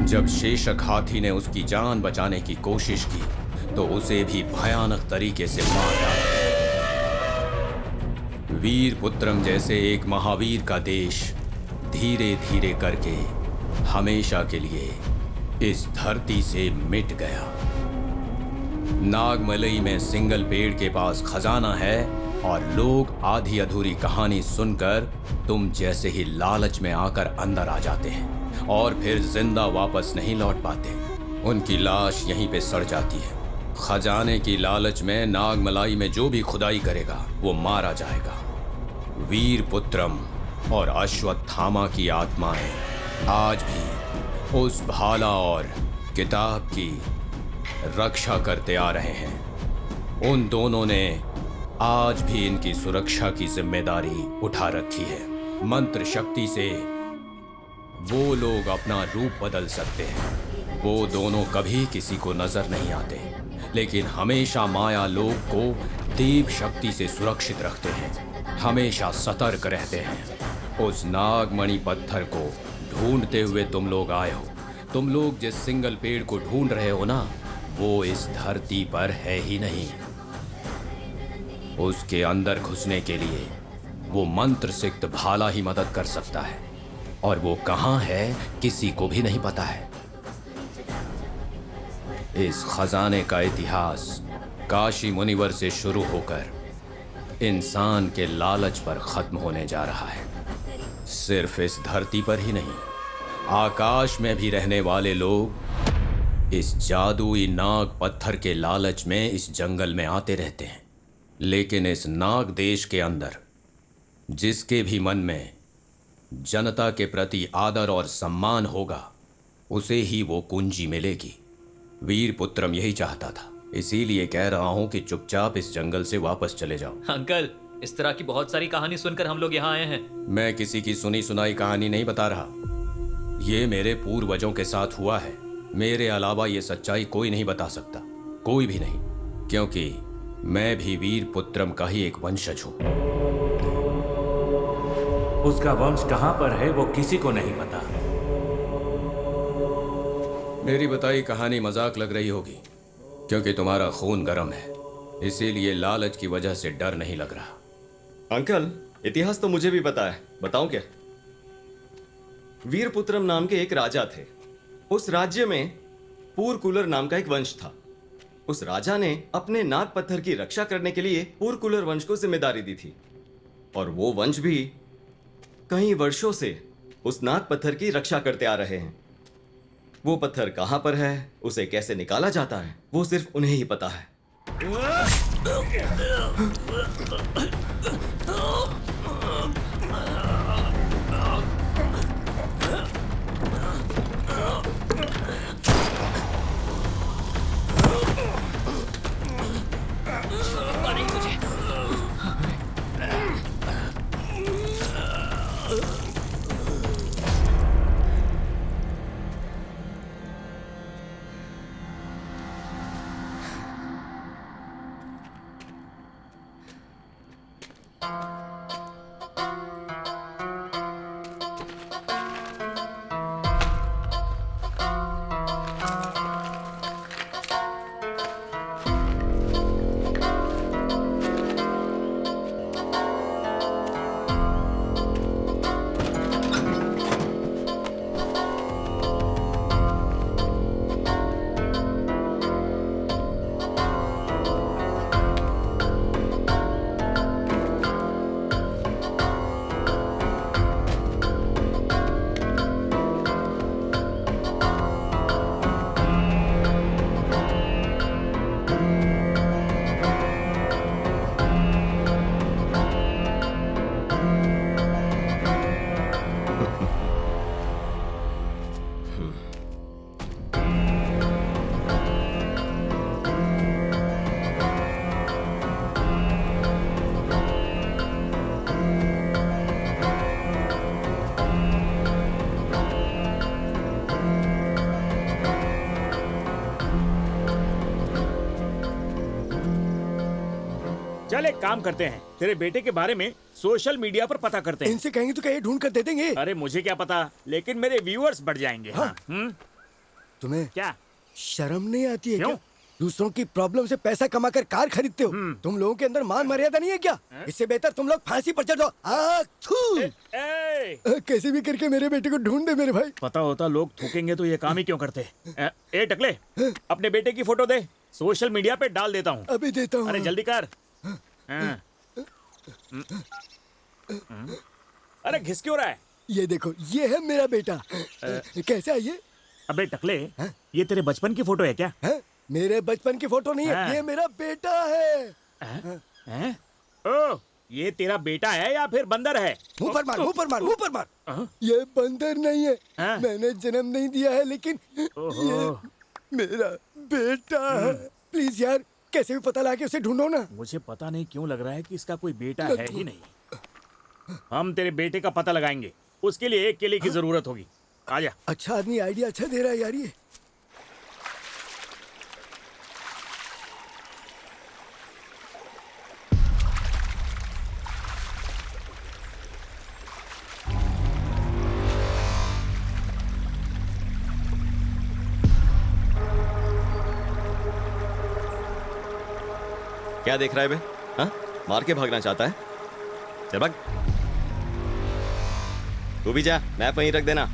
जब शेषक हाथी ने उसकी जान बचाने की कोशिश की तो उसे भी भयानक तरीके से मार डाला। वीरपुत्रम जैसे एक महावीर का देश धीरे धीरे करके हमेशा के लिए इस धरती से मिट गया। नागमलई में सिंगल पेड़ के पास खजाना है और लोग आधी अधूरी कहानी सुनकर तुम जैसे ही लालच में आकर अंदर आ जाते हैं और फिर जिंदा वापस नहीं लौट पाते। उनकी लाश यहीं पे सड़ जाती है। खजाने की लालच में नागमलाई में जो भी खुदाई करेगा वो मारा जाएगा। वीरपुत्रम और अश्वत्थामा की आत्माएं आज भी उस भाला और किताब की रक्षा करते आ रहे हैं। उन दोनों ने आज भी इनकी सुरक्षा की जिम्मेदारी उठा रखी है। मंत्र शक्ति से वो लोग अपना रूप बदल सकते हैं। वो दोनों कभी किसी को नजर नहीं आते, लेकिन हमेशा माया लोक को देव शक्ति से सुरक्षित रखते हैं। हमेशा सतर्क रहते हैं। उस नागमणि पत्थर को ढूंढते हुए तुम लोग आए हो। तुम लोग जिस सिंगल पेड़ को ढूंढ रहे हो ना, वो इस धरती पर है ही नहीं। उसके अंदर घुसने के लिए वो मंत्र सिक्त भाला ही मदद कर सकता है। और वो कहाँ है किसी को भी नहीं पता है। इस खजाने का इतिहास काशी मुनिवर से शुरू होकर इंसान के लालच पर खत्म होने जा रहा है। सिर्फ इस धरती पर ही नहीं, आकाश में भी रहने वाले लोग इस जादुई नाग पत्थर के लालच में इस जंगल में आते रहते हैं। लेकिन इस नाग देश के अंदर जिसके भी मन में जनता के प्रति आदर और सम्मान होगा, उसे ही वो कुंजी मिलेगी। वीरपुत्रम यही चाहता था, इसीलिए कह रहा हूं कि चुपचाप इस जंगल से वापस चले जाओ। अंकल, इस तरह की बहुत सारी कहानी सुनकर हम लोग यहाँ आए हैं। मैं किसी की सुनी सुनाई कहानी नहीं बता रहा, ये मेरे पूर्वजों के साथ हुआ है। मेरे अलावा ये सच्चाई कोई नहीं बता सकता, कोई भी नहीं, क्योंकि मैं भी वीरपुत्रम का ही एक वंशज हूं। उसका वंश कहां पर है वो किसी को नहीं पता। मेरी बताई कहानी मजाक लग रही होगी, क्योंकि तुम्हारा खून गर्म है, इसीलिए लालच की वजह से डर नहीं लग रहा। अंकल, इतिहास तो मुझे भी पता है, बताऊं क्या? वीरपुत्रम नाम के एक राजा थे। उस राज्य में पूरकुलर नाम का एक वंश था। उस राजा ने अपने नाग पत्थर की रक्षा करने के लिए पूरकुलर वंश को जिम्मेदारी दी थी, और वो वंश भी कई वर्षों से उस नाग पत्थर की रक्षा करते आ रहे हैं। वो पत्थर कहां पर है, उसे कैसे निकाला जाता है, वो सिर्फ उन्हें ही पता है। चल एक काम करते हैं, तेरे बेटे के बारे में सोशल मीडिया पर पता करते हैं। इनसे कहेंगे तो क्या ये ढूंढ कर दे देंगे? अरे मुझे क्या पता, लेकिन मेरे व्यूअर्स बढ़ जाएंगे। हाँ। तुम्हें क्या शर्म नहीं आती है क्यों? क्या? दूसरों की प्रॉब्लम से पैसा कमाकर कार खरीदते हो। तुम लोगों के अंदर मान मर्यादा नहीं है क्या? इससे बेहतर तुम लोग फांसी पर चढ़ जाओ। कैसे भी करके मेरे बेटे को ढूंढ दे मेरे भाई। पता होता लोग थूकेंगे तो ये काम ही क्यों करते। ए टकले, अपने बेटे की फोटो दे, सोशल मीडिया पे डाल देता हूँ। अभी देता हूँ। अरे जल्दी कर। अरे घिस क्यों रहा है? ये देखो, ये है मेरा बेटा। कैसा है ये? अबे टकले, ये तेरे बचपन की फोटो है क्या? मेरे बचपन की फोटो नहीं है, ये मेरा बेटा है। ओ, ये तेरा बेटा है या फिर बंदर है? मुंह पर मार, मुंह पर मार, मुंह पर मार। ये बंदर नहीं है, मैंने जन्म नहीं दिया है, लेकिन ये मेरा बेटा है। प्लीज यार, कैसे भी पता लगा के उसे ढूंढो ना। मुझे पता नहीं क्यों लग रहा है कि इसका कोई बेटा है ही नहीं। हम तेरे बेटे का पता लगाएंगे, उसके लिए एक केले की जरूरत होगी। आजा। अच्छा आदमी आइडिया अच्छा दे रहा है यार ये। क्या देख रहा है बे? हाँ? मार के भागना चाहता है? चल भाग। तू भी जा, मैप वहीं रख देना।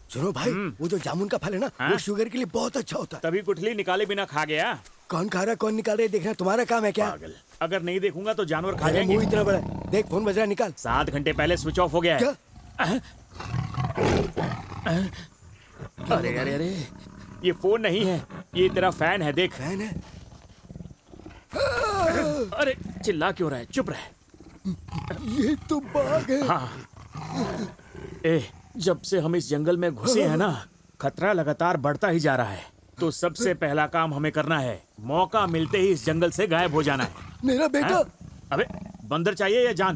सुनो भाई, वो जो जामुन का फल है ना, वो शुगर के लिए बहुत अच्छा होता है। तभी गुठली निकाले बिना खा गया। कौन खा रहा कौन निकाल रहा है देखना तुम्हारा काम है क्या? पागल, अगर नहीं देखूंगा तो जानवर खा अरे जाएंगे। मुंह इतना बड़ा है। देख फोन बज रहा है, निकाल। 7 घंटे पहले स्विच ऑफ हो गया है। क्या? अरे अरे अरे, ये फोन नहीं है, ये तेरा फैन है। देख, फैन है। अरे चिल्ला क्यों रहा है? चुप रह। ये तो बाघ है। हाँ। जब से हम इस जंगल में घुसे हैं ना, खतरा लगातार बढ़ता ही जा रहा है। तो सबसे पहला काम हमें करना है, मौका मिलते ही इस जंगल से गायब हो जाना है। मेरा बेटा। अबे बंदर चाहिए या जान?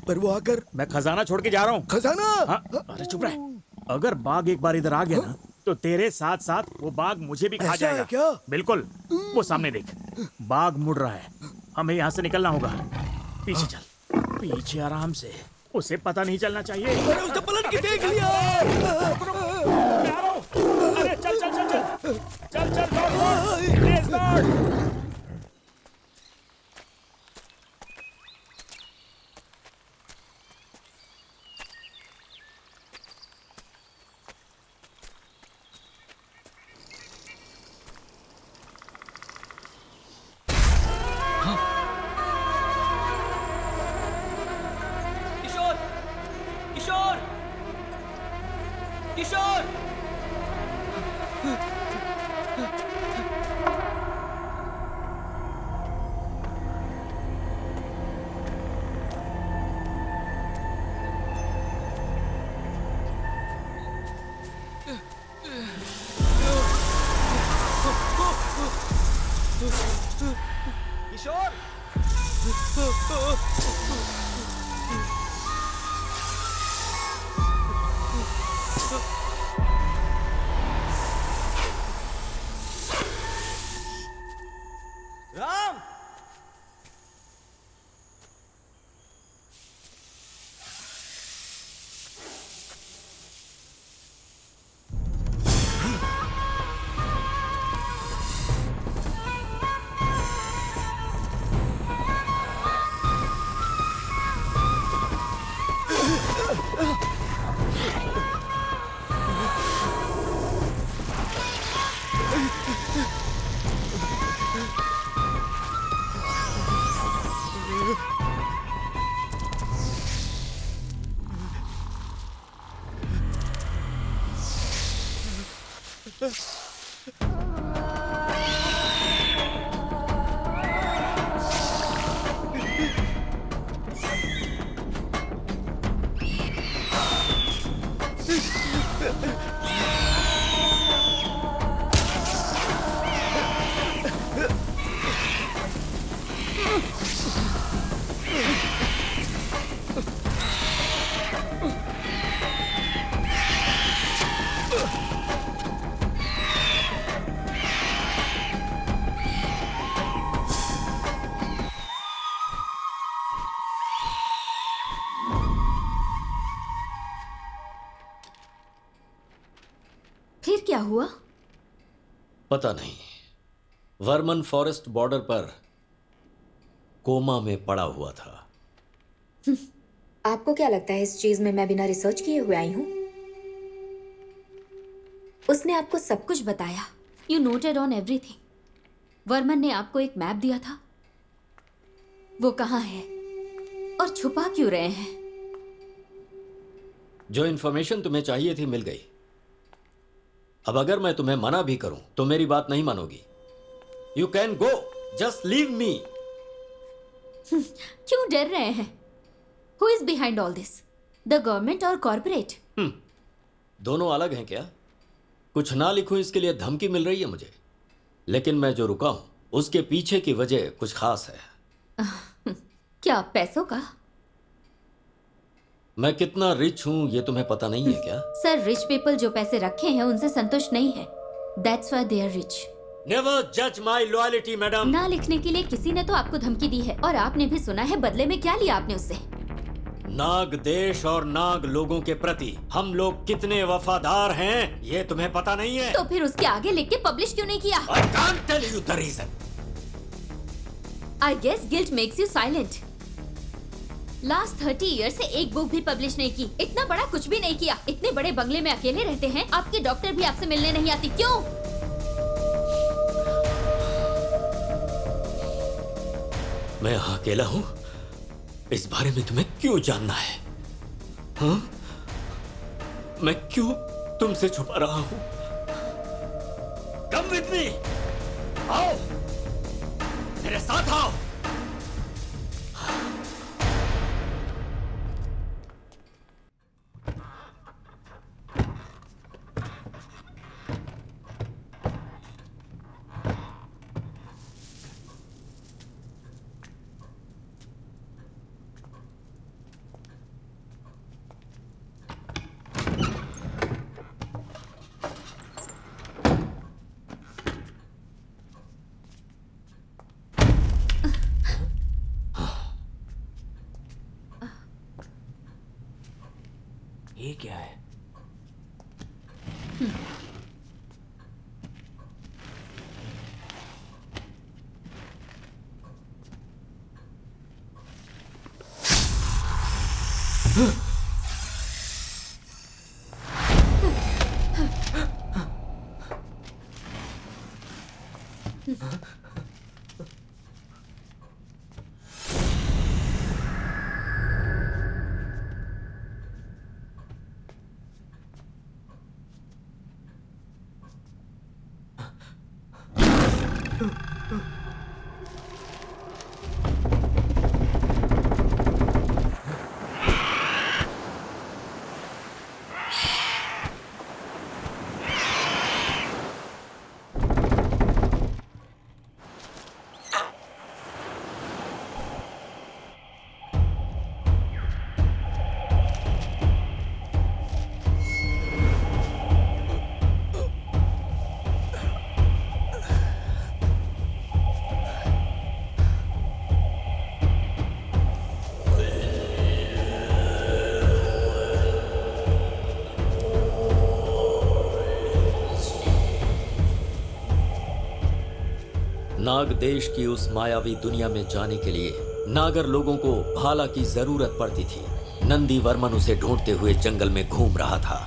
पर वो आकर, मैं खजाना छोड़ के जा रहा हूँ। खजाना? हाँ, अरे चुप रह। अगर बाघ एक बार इधर आ गया ना, तो तेरे साथ साथ वो बाघ मुझे भी खा जाएगा। क्या? बिल्कुल, वो सामने देख, बाघ मुड़ रहा है। हमें यहाँ से निकलना होगा। पीछे चल, पीछे आराम से, उसे पता नहीं चलना चाहिए। अरे उसने पलट के देख लिया। अरे चल चल चल चल चल चल, दौड़, तेज दौड़। किशोर, किशोर, किशोर। किशोर, राम, फिर क्या हुआ? पता नहीं। वर्मन फॉरेस्ट बॉर्डर पर कोमा में पड़ा हुआ था। आपको क्या लगता है इस चीज में मैं बिना रिसर्च किए हुए आई हूँ? उसने आपको सब कुछ बताया। You noted on everything. Varman ने आपको एक मैप दिया था, वो कहाँ है और छुपा क्यों रहे हैं? जो इन्फॉर्मेशन तुम्हें चाहिए थी मिल गई। अब अगर मैं तुम्हें मना भी करूं तो मेरी बात नहीं मानोगी। You can go, just leave me. क्यों डर रहे हैं? Who is behind all this? The government और कॉर्पोरेट? दोनों अलग हैं क्या? कुछ ना लिखूं इसके लिए धमकी मिल रही है मुझे, लेकिन मैं जो रुका हूं उसके पीछे की वजह कुछ खास है। क्या पैसों का? मैं कितना रिच हूँ ये तुम्हें पता नहीं है क्या? सर, रिच पीपल जो पैसे रखे हैं उनसे संतुष्ट नहीं है। That's why they are rich. Never जज माई लॉयल्टी मैडम। ना लिखने के लिए किसी ने तो आपको धमकी दी है और आपने भी सुना है, बदले में क्या लिया आपने उससे? नाग देश और नाग लोगों के प्रति हम लोग कितने वफादार हैं ये तुम्हें पता नहीं है? तो फिर उसके आगे लिख के पब्लिश क्यों नहीं किया? I can't tell you the reason. I guess guilt makes you silent. Last 30 year से एक बुक भी पब्लिश नहीं की, इतना बड़ा कुछ भी नहीं किया, इतने बड़े बंगले में अकेले रहते हैं, आपकी डॉक्टर भी आपसे मिलने नहीं आती, क्यों? मैं यहाँ अकेला हूँ, इस बारे में तुम्हें क्यों जानना है? हाँ? मैं क्यों तुमसे छुपा रहा हूँ? Come with me. आओ, मेरे साथ आओ। ये क्या है? नाग देश की उस मायावी दुनिया में जाने के लिए नागर लोगों को भाला की जरूरत पड़ती थी। नंदी वर्मन उसे ढूंढते हुए जंगल में घूम रहा था।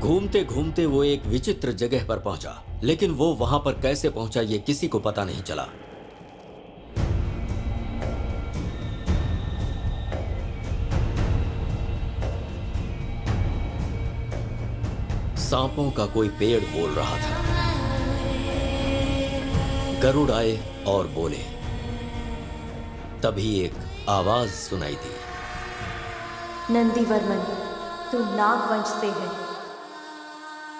घूमते घूमते वो एक विचित्र जगह पर पहुंचा, लेकिन वो वहां पर कैसे पहुंचा ये किसी को पता नहीं चला। सांपों का कोई पेड़ बोल रहा था। गरुड़ आए और बोले। तभी एक आवाज सुनाई दी। नंदीवर्मन, तुम नागवंश से है।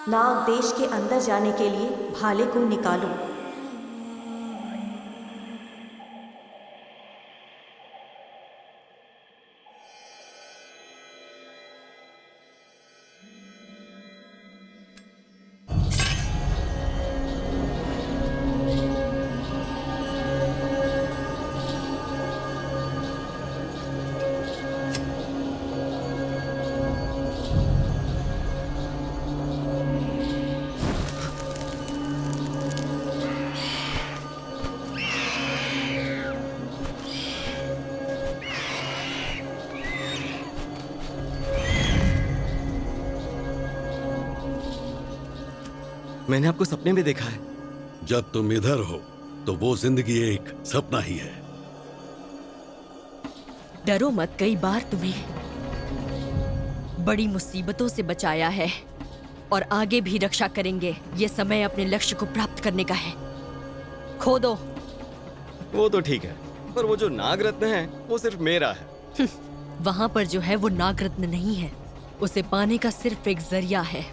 नाग देश के अंदर जाने के लिए भाले को निकालो। मैंने आपको सपने में देखा है। जब तुम इधर हो तो वो जिंदगी एक सपना ही है। डरो मत, कई बार तुम्हें बड़ी मुसीबतों से बचाया है और आगे भी रक्षा करेंगे। ये समय अपने लक्ष्य को प्राप्त करने का है। खो दो। वो तो ठीक है, पर वो जो नागरत्न है वो सिर्फ मेरा है। वहां पर जो है वो नागरत्न नहीं है, उसे पाने का सिर्फ एक जरिया है।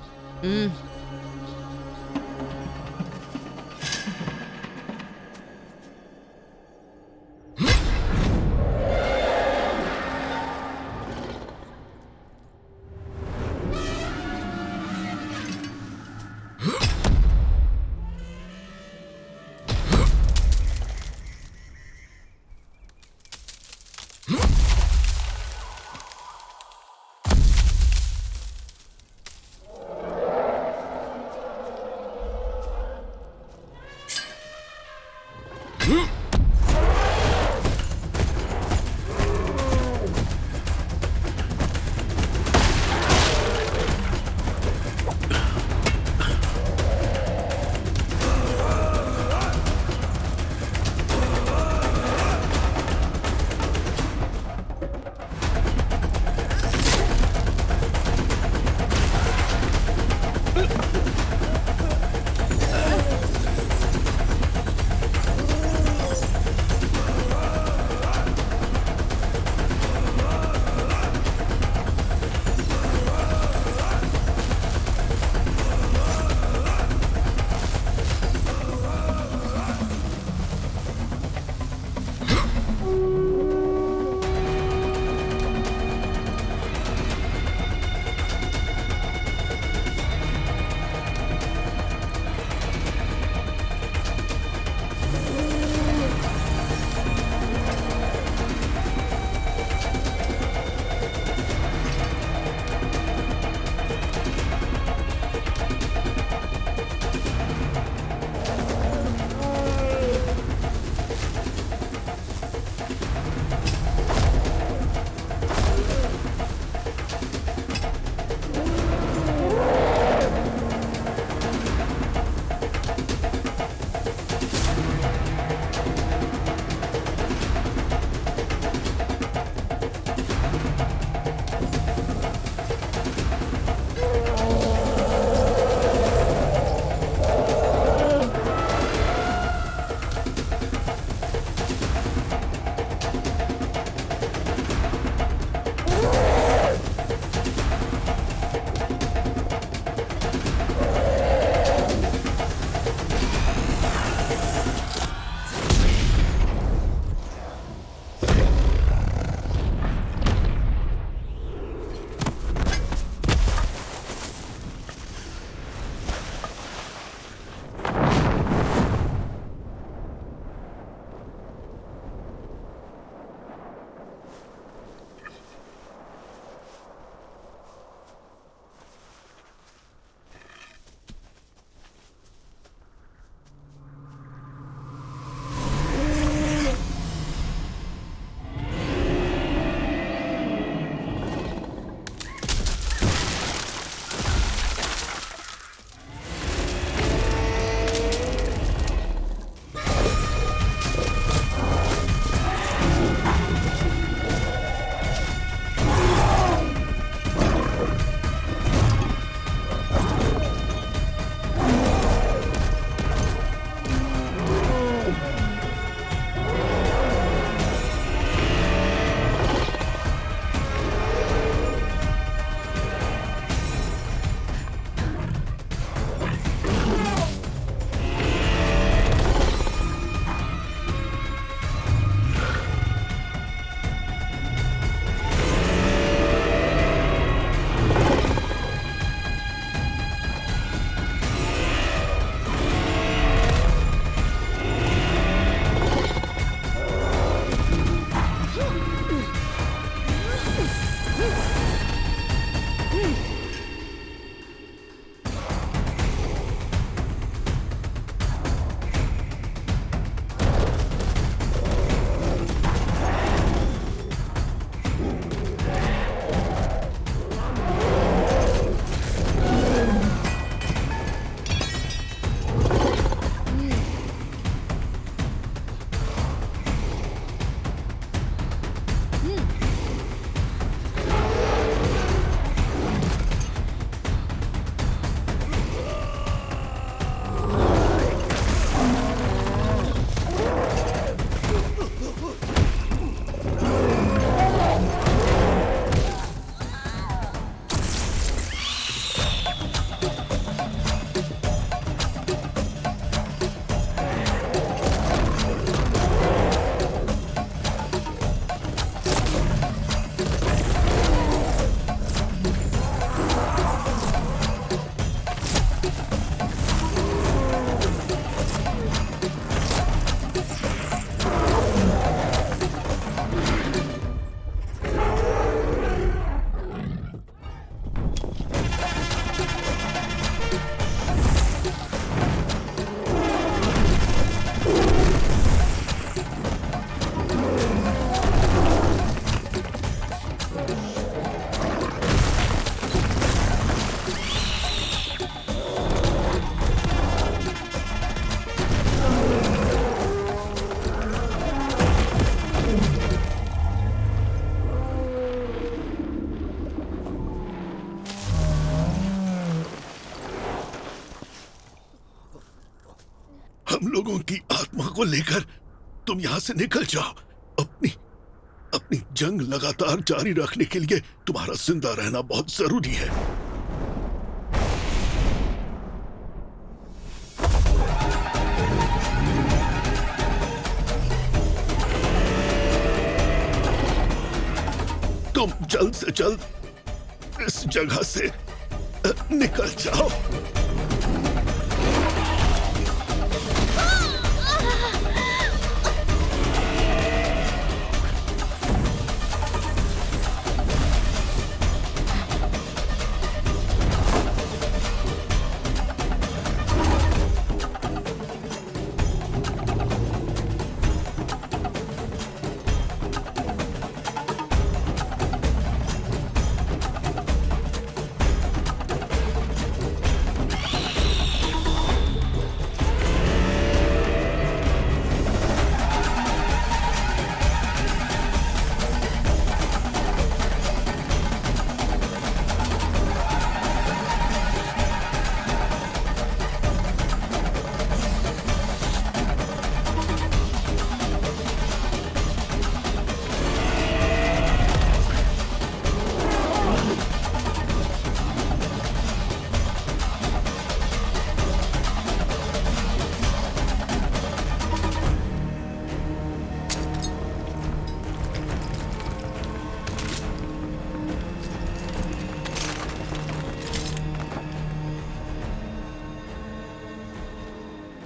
हम लोगों की आत्मा को लेकर तुम यहाँ से निकल जाओ। अपनी जंग लगातार जारी रखने के लिए तुम्हारा जिंदा रहना बहुत जरूरी है। तुम जल्द से जल्द इस जगह से निकल जाओ।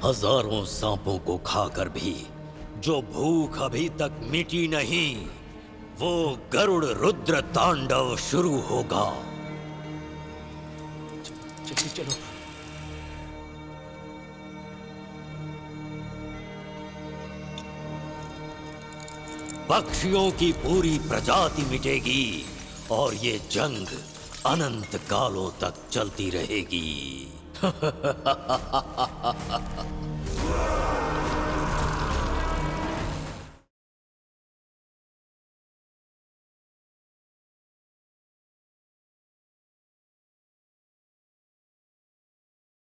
हजारों सांपों को खाकर भी जो भूख अभी तक मिटी नहीं, वो गरुड़ रुद्र तांडव शुरू होगा। चलो। पक्षियों की पूरी प्रजाति मिटेगी और ये जंग अनंत कालों तक चलती रहेगी।